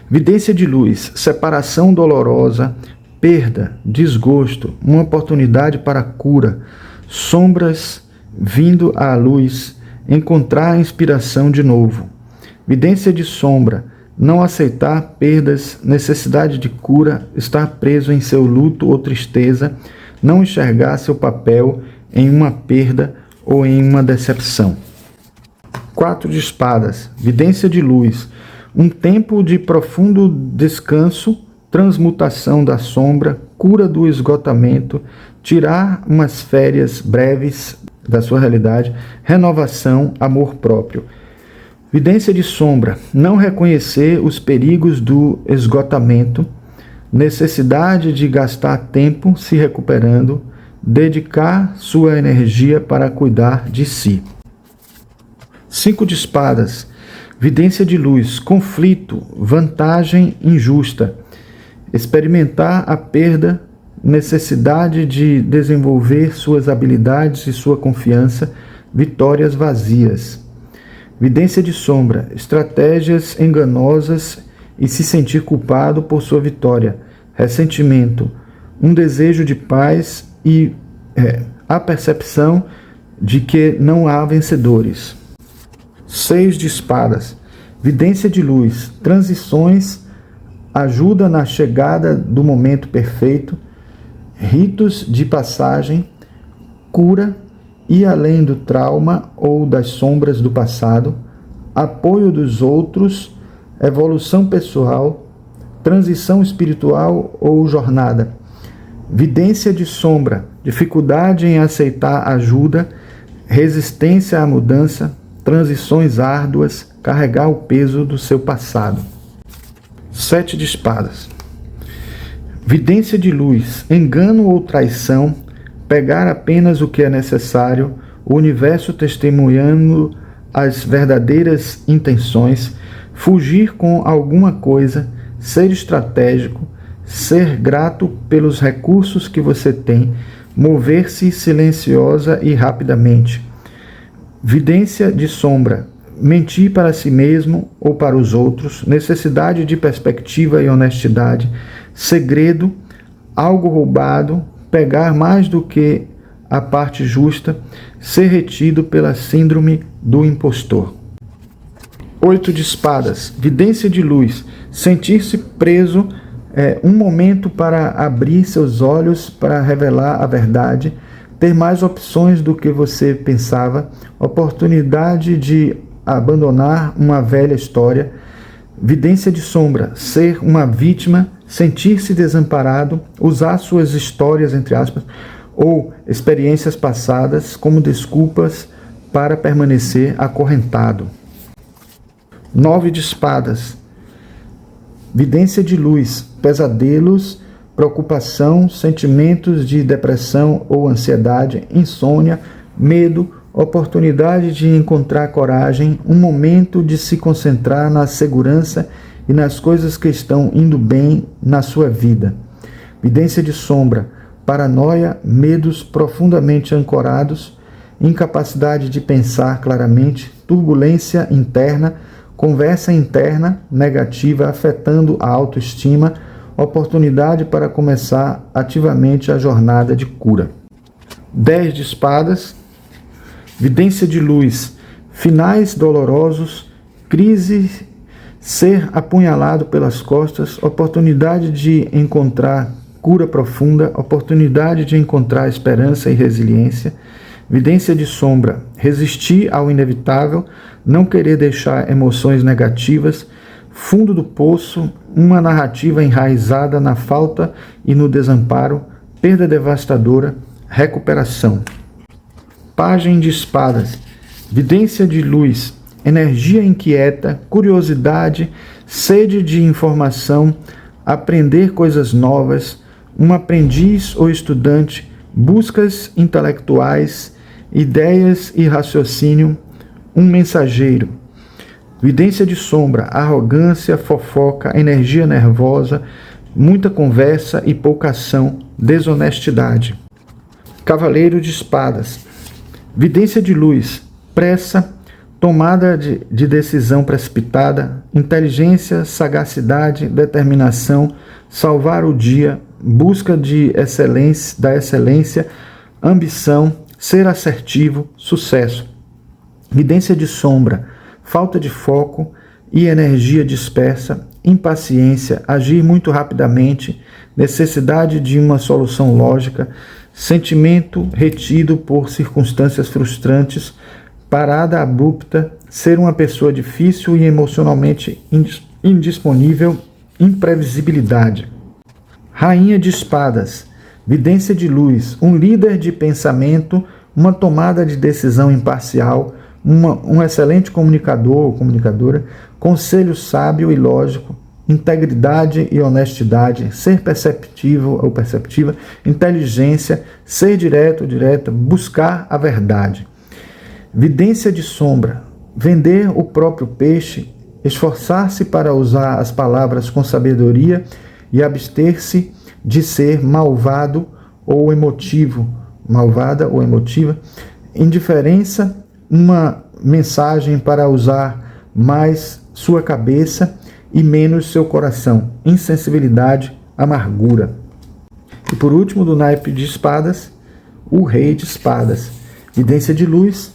Vidência de luz, separação dolorosa, perda, desgosto, uma oportunidade para cura, sombras vindo à luz, encontrar inspiração de novo. Vidência de sombra, não aceitar perdas, necessidade de cura, estar preso em seu luto ou tristeza, não enxergar seu papel em uma perda ou em uma decepção. 4 de espadas, vidência de luz, um tempo de profundo descanso, transmutação da sombra, cura do esgotamento, tirar umas férias breves da sua realidade, renovação, amor próprio. Vidência de sombra, não reconhecer os perigos do esgotamento, necessidade de gastar tempo se recuperando, dedicar sua energia para cuidar de si. 5 de espadas, vidência de luz, conflito, vantagem injusta, experimentar a perda, necessidade de desenvolver suas habilidades e sua confiança, vitórias vazias. Vidência de sombra, estratégias enganosas e se sentir culpado por sua vitória, ressentimento, um desejo de paz e a percepção de que não há vencedores. 6 de espadas, vidência de luz, transições, ajuda na chegada do momento perfeito, ritos de passagem, cura, ir além do trauma ou das sombras do passado, apoio dos outros, evolução pessoal, transição espiritual ou jornada. Vidência de sombra, dificuldade em aceitar ajuda, resistência à mudança, transições árduas, carregar o peso do seu passado. 7 de espadas. Vidência de luz, engano ou traição, pegar apenas o que é necessário, o universo testemunhando as verdadeiras intenções, fugir com alguma coisa, ser estratégico, ser grato pelos recursos que você tem, mover-se silenciosa e rapidamente. Vidência de sombra, mentir para si mesmo ou para os outros, necessidade de perspectiva e honestidade, segredo, algo roubado, pegar mais do que a parte justa, ser retido pela síndrome do impostor. 8 de espadas, vidência de luz, sentir-se preso, um momento para abrir seus olhos para revelar a verdade, ter mais opções do que você pensava, oportunidade de abandonar uma velha história. Vidência de sombra, ser uma vítima, sentir-se desamparado, usar suas histórias, entre aspas, ou experiências passadas como desculpas para permanecer acorrentado. 9 de espadas, vidência de luz, pesadelos, preocupação, sentimentos de depressão ou ansiedade, insônia, medo, oportunidade de encontrar coragem, um momento de se concentrar na segurança e nas coisas que estão indo bem na sua vida. Vidência de sombra, paranoia, medos profundamente ancorados, incapacidade de pensar claramente, turbulência interna, conversa interna negativa afetando a autoestima, oportunidade para começar ativamente a jornada de cura. 10 de espadas, vidência de luz, finais dolorosos, crise, ser apunhalado pelas costas, oportunidade de encontrar cura profunda, oportunidade de encontrar esperança e resiliência. Vidência de sombra, resistir ao inevitável, não querer deixar emoções negativas. Fundo do poço, uma narrativa enraizada na falta e no desamparo, perda devastadora, recuperação. Pajem de espadas, vidência de luz, energia inquieta, curiosidade, sede de informação, aprender coisas novas, um aprendiz ou estudante, buscas intelectuais, ideias e raciocínio, um mensageiro. Vidência de sombra, arrogância, fofoca, energia nervosa, muita conversa e pouca ação, desonestidade. Cavaleiro de espadas, vidência de luz, pressa, tomada de decisão precipitada, inteligência, sagacidade, determinação, salvar o dia, busca da excelência, ambição, ser assertivo, sucesso. Vidência de sombra, falta de foco e energia dispersa, impaciência, agir muito rapidamente, necessidade de uma solução lógica, sentimento retido por circunstâncias frustrantes, parada abrupta, ser uma pessoa difícil e emocionalmente indisponível, imprevisibilidade. Rainha de espadas, vidência de luz, um líder de pensamento, uma tomada de decisão imparcial, um excelente comunicador ou comunicadora, conselho sábio e lógico, integridade e honestidade, ser perceptivo ou perceptiva, inteligência, ser direto ou direta, buscar a verdade. Vidência de sombra, vender o próprio peixe, esforçar-se para usar as palavras com sabedoria e abster-se de ser malvado ou emotivo, malvada ou emotiva, indiferença, uma mensagem para usar mais sua cabeça e menos seu coração, insensibilidade, amargura. E por último, do naipe de espadas, o rei de espadas, vidência de luz,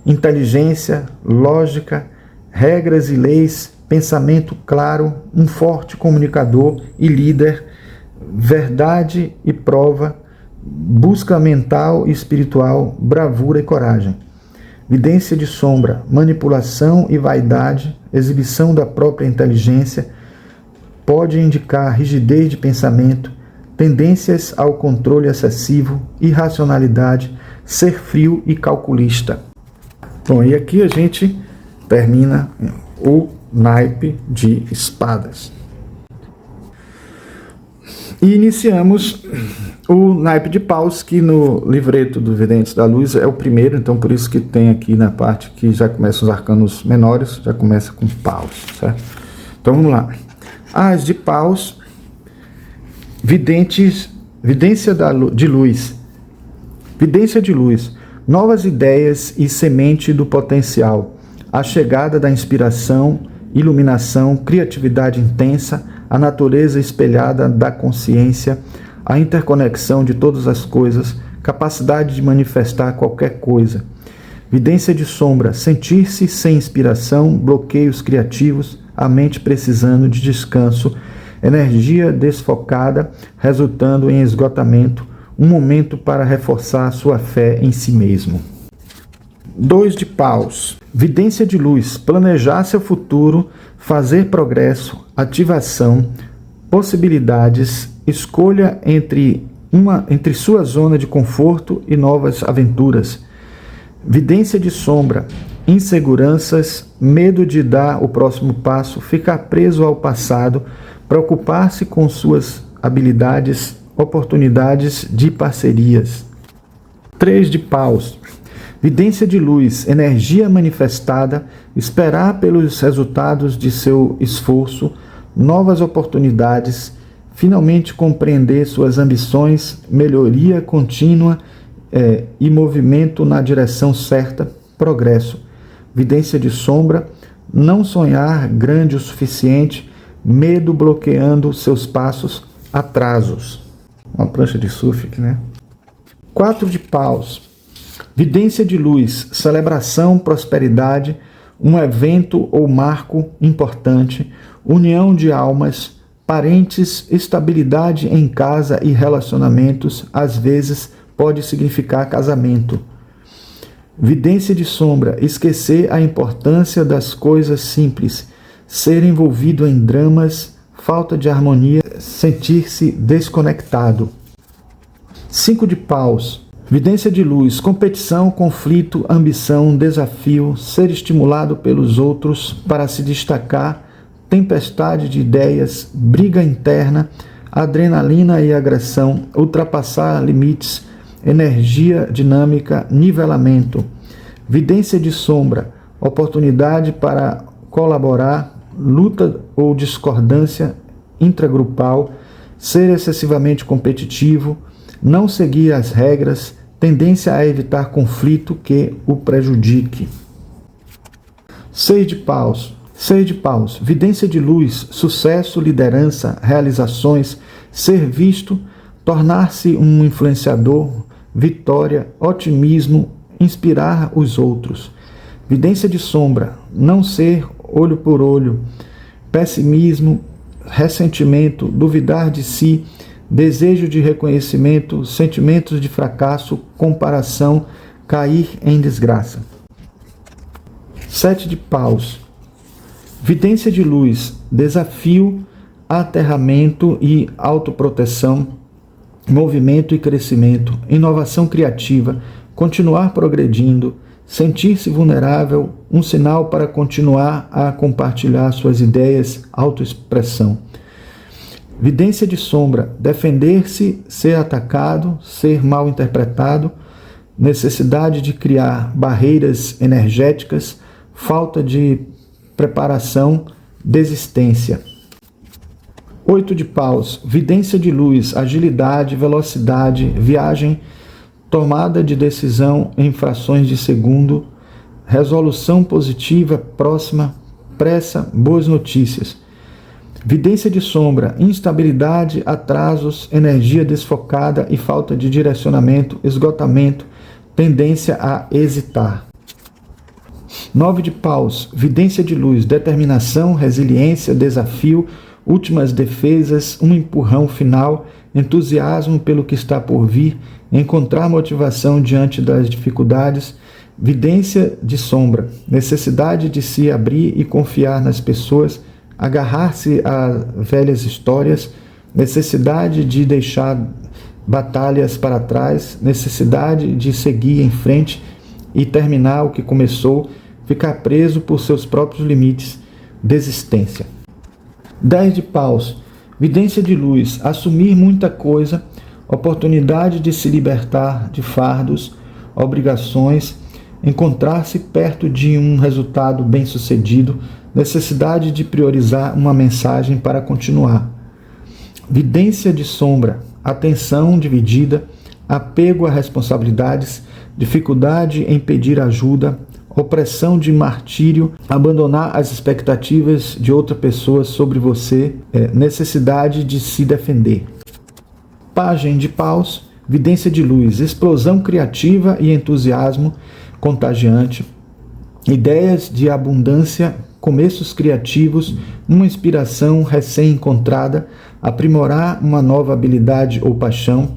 inteligência, lógica, regras e leis, pensamento claro, um forte comunicador e líder, verdade e prova, busca mental e espiritual, bravura e coragem. Vidência de sombra, manipulação e vaidade, exibição da própria inteligência, pode indicar rigidez de pensamento, tendências ao controle excessivo, irracionalidade, ser frio e calculista. Bom, e aqui a gente termina o naipe de espadas. E iniciamos o naipe de paus, que no livreto do Videntes da Luz é o primeiro, então por isso que tem aqui na parte que já começam os arcanos menores, já começa com paus, certo? Então vamos lá. As de paus, vidência de luz. Vidência de luz, novas ideias e semente do potencial, a chegada da inspiração, iluminação, criatividade intensa, a natureza espelhada da consciência, a interconexão de todas as coisas, capacidade de manifestar qualquer coisa. Vidência de sombra, sentir-se sem inspiração, bloqueios criativos, a mente precisando de descanso, energia desfocada, resultando em esgotamento, um momento para reforçar sua fé em si mesmo. 2 de paus, vidência de luz, planejar seu futuro, fazer progresso, ativação, possibilidades, escolha entre sua zona de conforto e novas aventuras. Vidência de sombra, inseguranças, medo de dar o próximo passo, ficar preso ao passado, preocupar-se com suas habilidades, oportunidades de parcerias. 3 de paus, vidência de luz, energia manifestada, esperar pelos resultados de seu esforço, novas oportunidades, finalmente compreender suas ambições, melhoria contínua e movimento na direção certa, progresso. Vidência de sombra, não sonhar grande o suficiente, medo bloqueando seus passos, atrasos. Uma prancha de surf aqui, né? 4 de paus. Vidência de luz, celebração, prosperidade, um evento ou marco importante, união de almas, parentes, estabilidade em casa e relacionamentos, às vezes pode significar casamento. Vidência de sombra, esquecer a importância das coisas simples, ser envolvido em dramas, falta de harmonia, sentir-se desconectado. 5 de paus. Vidência de luz, competição, conflito, ambição, desafio, ser estimulado pelos outros para se destacar, tempestade de ideias, briga interna, adrenalina e agressão, ultrapassar limites, energia dinâmica, nivelamento. Vidência de sombra, oportunidade para colaborar, luta ou discordância intragrupal, ser excessivamente competitivo, não seguir as regras, tendência a evitar conflito que o prejudique. 6 de paus. 6 de paus. Vidência de luz, sucesso, liderança, realizações, ser visto, tornar-se um influenciador, vitória, otimismo, inspirar os outros. Vidência de sombra, não ser olho por olho, pessimismo, ressentimento, duvidar de si, desejo de reconhecimento, sentimentos de fracasso, comparação, cair em desgraça. 7 de paus. Vidência de luz, desafio, aterramento e autoproteção, movimento e crescimento, inovação criativa, continuar progredindo, sentir-se vulnerável, um sinal para continuar a compartilhar suas ideias, autoexpressão. Vidência de sombra, defender-se, ser atacado, ser mal interpretado, necessidade de criar barreiras energéticas, falta de preparação, desistência. 8 de paus, vidência de luz, agilidade, velocidade, viagem, tomada de decisão em frações de segundo, resolução positiva, próxima, pressa, boas notícias. Vidência de sombra, instabilidade, atrasos, energia desfocada e falta de direcionamento, esgotamento, tendência a hesitar. 9 de paus, vidência de luz, determinação, resiliência, desafio, últimas defesas, um empurrão final, entusiasmo pelo que está por vir, encontrar motivação diante das dificuldades. Vidência de sombra, necessidade de se abrir e confiar nas pessoas, agarrar-se a velhas histórias, necessidade de deixar batalhas para trás, necessidade de seguir em frente e terminar o que começou, ficar preso por seus próprios limites, desistência. 10 de paus, vidência de luz, assumir muita coisa, oportunidade de se libertar de fardos, obrigações, encontrar-se perto de um resultado bem-sucedido, necessidade de priorizar uma mensagem para continuar. Vidência de sombra, atenção dividida, apego a responsabilidades, dificuldade em pedir ajuda, opressão de martírio, abandonar as expectativas de outra pessoa sobre você, necessidade de se defender. Pajem de paus, vidência de luz, explosão criativa e entusiasmo contagiante, ideias de abundância, começos criativos, uma inspiração recém-encontrada, aprimorar uma nova habilidade ou paixão,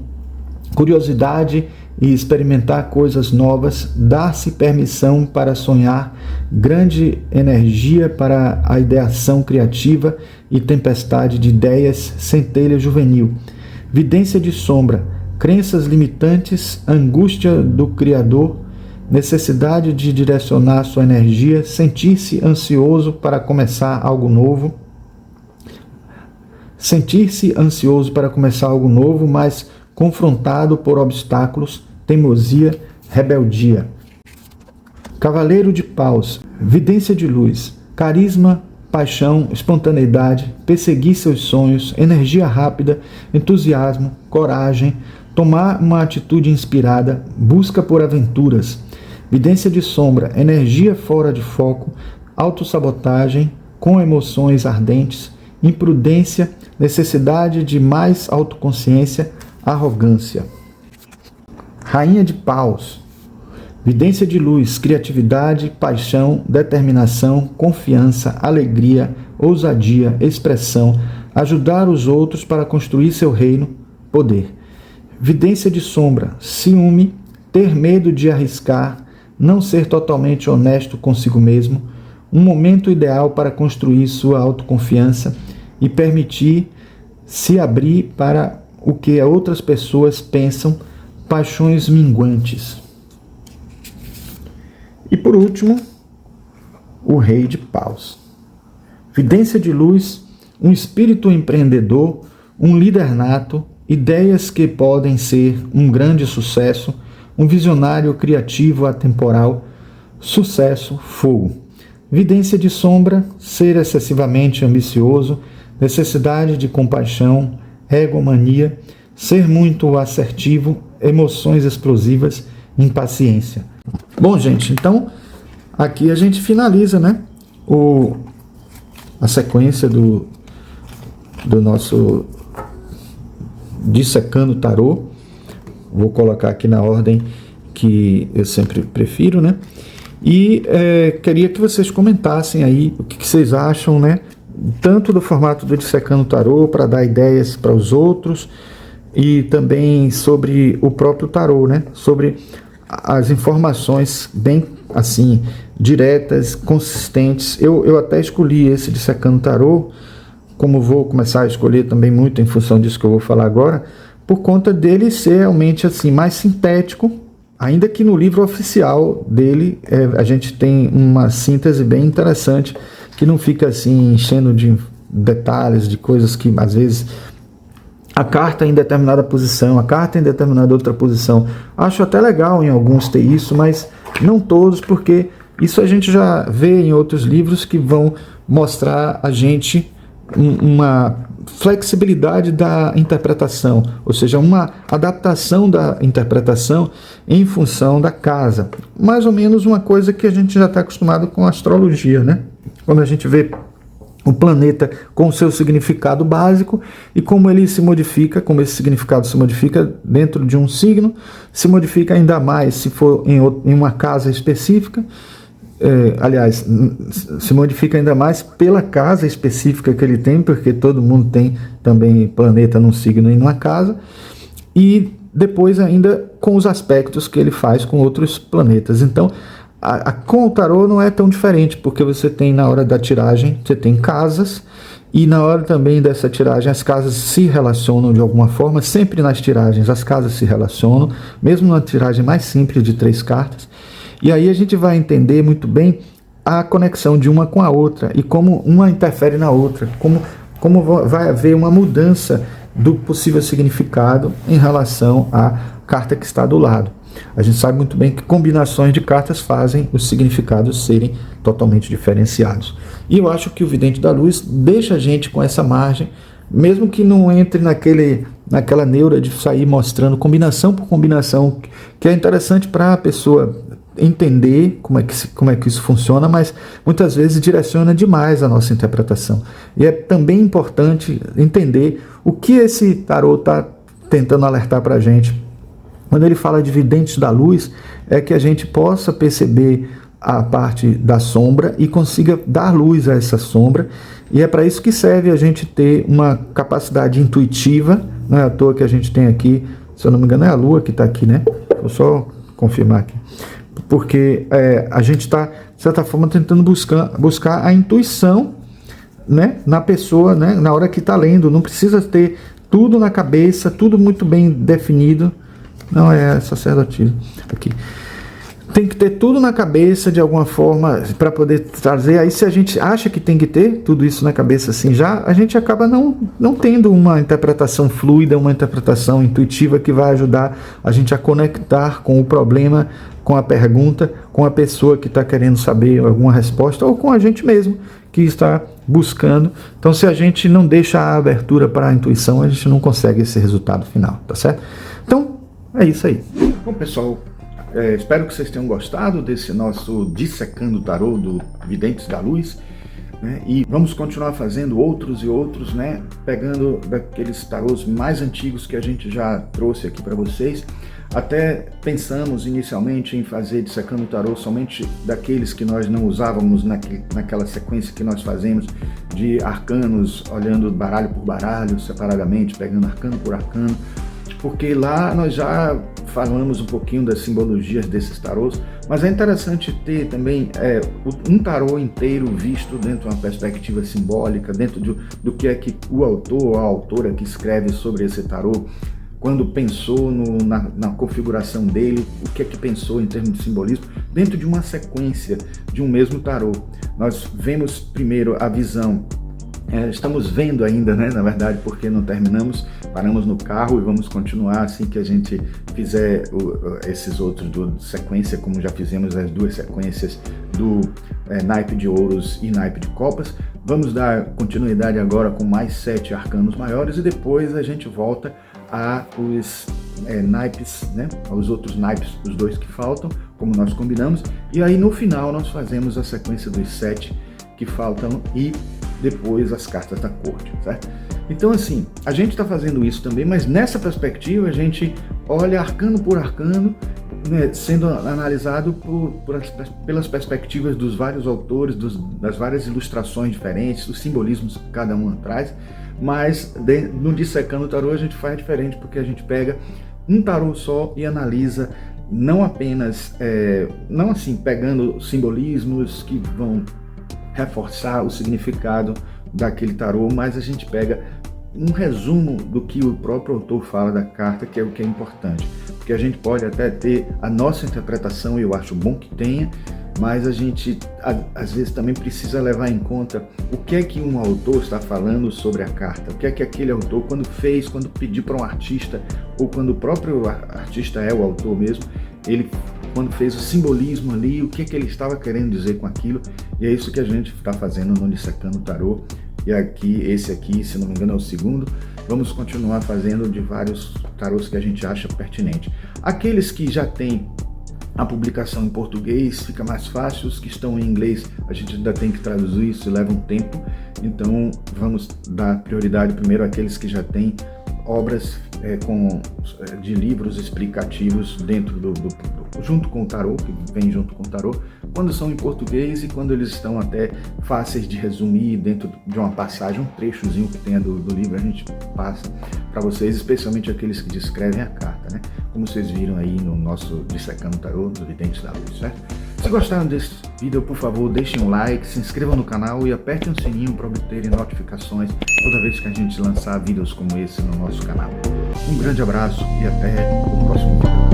curiosidade e experimentar coisas novas, dar-se permissão para sonhar, grande energia para a ideação criativa e tempestade de ideias, centelha juvenil. Vidência de sombra, crenças limitantes, angústia do Criador, necessidade de direcionar sua energia, sentir-se ansioso para começar algo novo, mas confrontado por obstáculos, teimosia, rebeldia. Cavaleiro de paus, vidência de luz, carisma, paixão, espontaneidade, perseguir seus sonhos, energia rápida, entusiasmo, coragem, tomar uma atitude inspirada, busca por aventuras. Vidência de sombra, energia fora de foco, autossabotagem, com emoções ardentes, imprudência, necessidade de mais autoconsciência, arrogância. Rainha de paus, vidência de luz, criatividade, paixão, determinação, confiança, alegria, ousadia, expressão, ajudar os outros para construir seu reino, poder. Vidência de sombra, ciúme, ter medo de arriscar, não ser totalmente honesto consigo mesmo, um momento ideal para construir sua autoconfiança e permitir se abrir para o que outras pessoas pensam, paixões minguantes. E por último, o Rei de Paus. Vidência de luz, um espírito empreendedor, um líder nato, ideias que podem ser um grande sucesso, um visionário criativo atemporal, sucesso, fogo. Vidência de sombra, ser excessivamente ambicioso, necessidade de compaixão, egomania, ser muito assertivo, emoções explosivas, impaciência. Bom, gente, então aqui a gente finaliza, né, a sequência do nosso Dissecando Tarô. Vou colocar aqui na ordem que eu sempre prefiro, né? E queria que vocês comentassem aí o que vocês acham, né? Tanto do formato do Dissecando Tarô, para dar ideias para os outros, e também sobre o próprio tarô, né? Sobre as informações bem, assim, diretas, consistentes. Eu até escolhi esse Dissecando Tarô, como vou começar a escolher também muito em função disso que eu vou falar agora, por conta dele ser realmente assim, mais sintético, ainda que no livro oficial dele a gente tem uma síntese bem interessante, que não fica assim enchendo de detalhes, de coisas que às vezes a carta em determinada posição, a carta em determinada outra posição. Acho até legal em alguns ter isso, mas não todos, porque isso a gente já vê em outros livros que vão mostrar a gente uma flexibilidade da interpretação, ou seja, uma adaptação da interpretação em função da casa. Mais ou menos uma coisa que a gente já está acostumado com a astrologia, né? Quando a gente vê o planeta com o seu significado básico e como ele se modifica, como esse significado se modifica dentro de um signo, se modifica ainda mais se for em uma casa específica. Aliás, se modifica ainda mais pela casa específica que ele tem, porque todo mundo tem também planeta num signo e numa casa, e depois ainda com os aspectos que ele faz com outros planetas. Então, com o tarô não é tão diferente, porque você tem na hora da tiragem, você tem casas, e na hora também dessa tiragem as casas se relacionam de alguma forma. Sempre nas tiragens as casas se relacionam, mesmo na tiragem mais simples de 3 cartas. E aí a gente vai entender muito bem a conexão de uma com a outra e como uma interfere na outra, como vai haver uma mudança do possível significado em relação à carta que está do lado. A gente sabe muito bem que combinações de cartas fazem os significados serem totalmente diferenciados. E eu acho que o Vidente da Luz deixa a gente com essa margem, mesmo que não entre naquela neura de sair mostrando combinação por combinação, que é interessante para a pessoa entender como é que isso funciona, mas muitas vezes direciona demais a nossa interpretação. E é também importante entender o que esse tarô está tentando alertar para a gente. Quando ele fala de videntes da luz, é que a gente possa perceber a parte da sombra e consiga dar luz a essa sombra, e é para isso que serve a gente ter uma capacidade intuitiva. Não é à toa que a gente tem aqui, se eu não me engano é a Lua que está aqui, né? Vou só confirmar aqui. Porque a gente está, de certa forma, tentando buscar a intuição, né, na pessoa, né, na hora que está lendo. Não precisa ter tudo na cabeça, tudo muito bem definido. Não é sacerdotismo aqui. Tem que ter tudo na cabeça de alguma forma para poder trazer. Aí se a gente acha que tem que ter tudo isso na cabeça assim já, a gente acaba não tendo uma interpretação fluida, uma interpretação intuitiva que vai ajudar a gente a conectar com o problema com a pergunta, com a pessoa que está querendo saber alguma resposta ou com a gente mesmo que está buscando. Então, se a gente não deixa a abertura para a intuição, a gente não consegue esse resultado final, tá certo? Então, é isso aí. Bom, pessoal, espero que vocês tenham gostado desse nosso Dissecando o Tarô do Videntes da Luz, né? E vamos continuar fazendo outros e outros, né? Pegando daqueles tarôs mais antigos que a gente já trouxe aqui para vocês. Até pensamos inicialmente em fazer Dissecando o Tarô somente daqueles que nós não usávamos naquela sequência que nós fazemos de arcanos, olhando baralho por baralho, separadamente, pegando arcano por arcano, porque lá nós já falamos um pouquinho das simbologias desses tarôs, mas é interessante ter também um tarô inteiro visto dentro de uma perspectiva simbólica, dentro do que é que o autor ou a autora que escreve sobre esse tarô, quando pensou na configuração dele, o que é que pensou em termos de simbolismo, dentro de uma sequência de um mesmo tarô. Nós vemos primeiro a visão, estamos vendo ainda, né, na verdade, porque não terminamos, paramos no carro e vamos continuar assim que a gente fizer esses outros do sequência, como já fizemos as duas sequências do naipe de ouros e naipe de copas. Vamos dar continuidade agora com mais 7 arcanos maiores e depois a gente volta os naipes, né, aos outros naipes, os 2 que faltam, como nós combinamos, e aí no final nós fazemos a sequência dos 7 que faltam e depois as cartas da corte, certo? Então assim, a gente está fazendo isso também, mas nessa perspectiva a gente olha arcano por arcano, né, sendo analisado pelas perspectivas dos vários autores, das várias ilustrações diferentes, os simbolismos que cada um traz. Mas no Dissecando o Tarô a gente faz diferente, porque a gente pega um tarô só e analisa não apenas, não assim, pegando simbolismos que vão reforçar o significado daquele tarô, mas a gente pega um resumo do que o próprio autor fala da carta, que é o que é importante. Porque a gente pode até ter a nossa interpretação, e eu acho bom que tenha, mas a gente às vezes também precisa levar em conta o que é que um autor está falando sobre a carta, o que é que aquele autor, quando pediu para um artista, ou quando o próprio artista é o autor mesmo, ele quando fez o simbolismo ali, o que é que ele estava querendo dizer com aquilo, e é isso que a gente está fazendo no Dissecando o Tarô. E aqui, esse aqui, se não me engano, é o segundo. Vamos continuar fazendo de vários tarôs que a gente acha pertinente. Aqueles que já têm a publicação em português fica mais fácil, os que estão em inglês a gente ainda tem que traduzir, isso leva um tempo, então vamos dar prioridade primeiro àqueles que já têm obras de livros explicativos dentro junto com o tarô, que vem junto com o tarô, quando são em português e quando eles estão até fáceis de resumir dentro de uma passagem, um trechozinho que tenha do livro, a gente passa para vocês, especialmente aqueles que descrevem a carta, né? Como vocês viram aí no nosso Dissecando o Tarô, do Videntes da Luz, certo? Se gostaram desse vídeo, por favor, deixem um like, se inscrevam no canal e apertem o sininho para obterem notificações toda vez que a gente lançar vídeos como esse no nosso canal. Um grande abraço e até o próximo vídeo.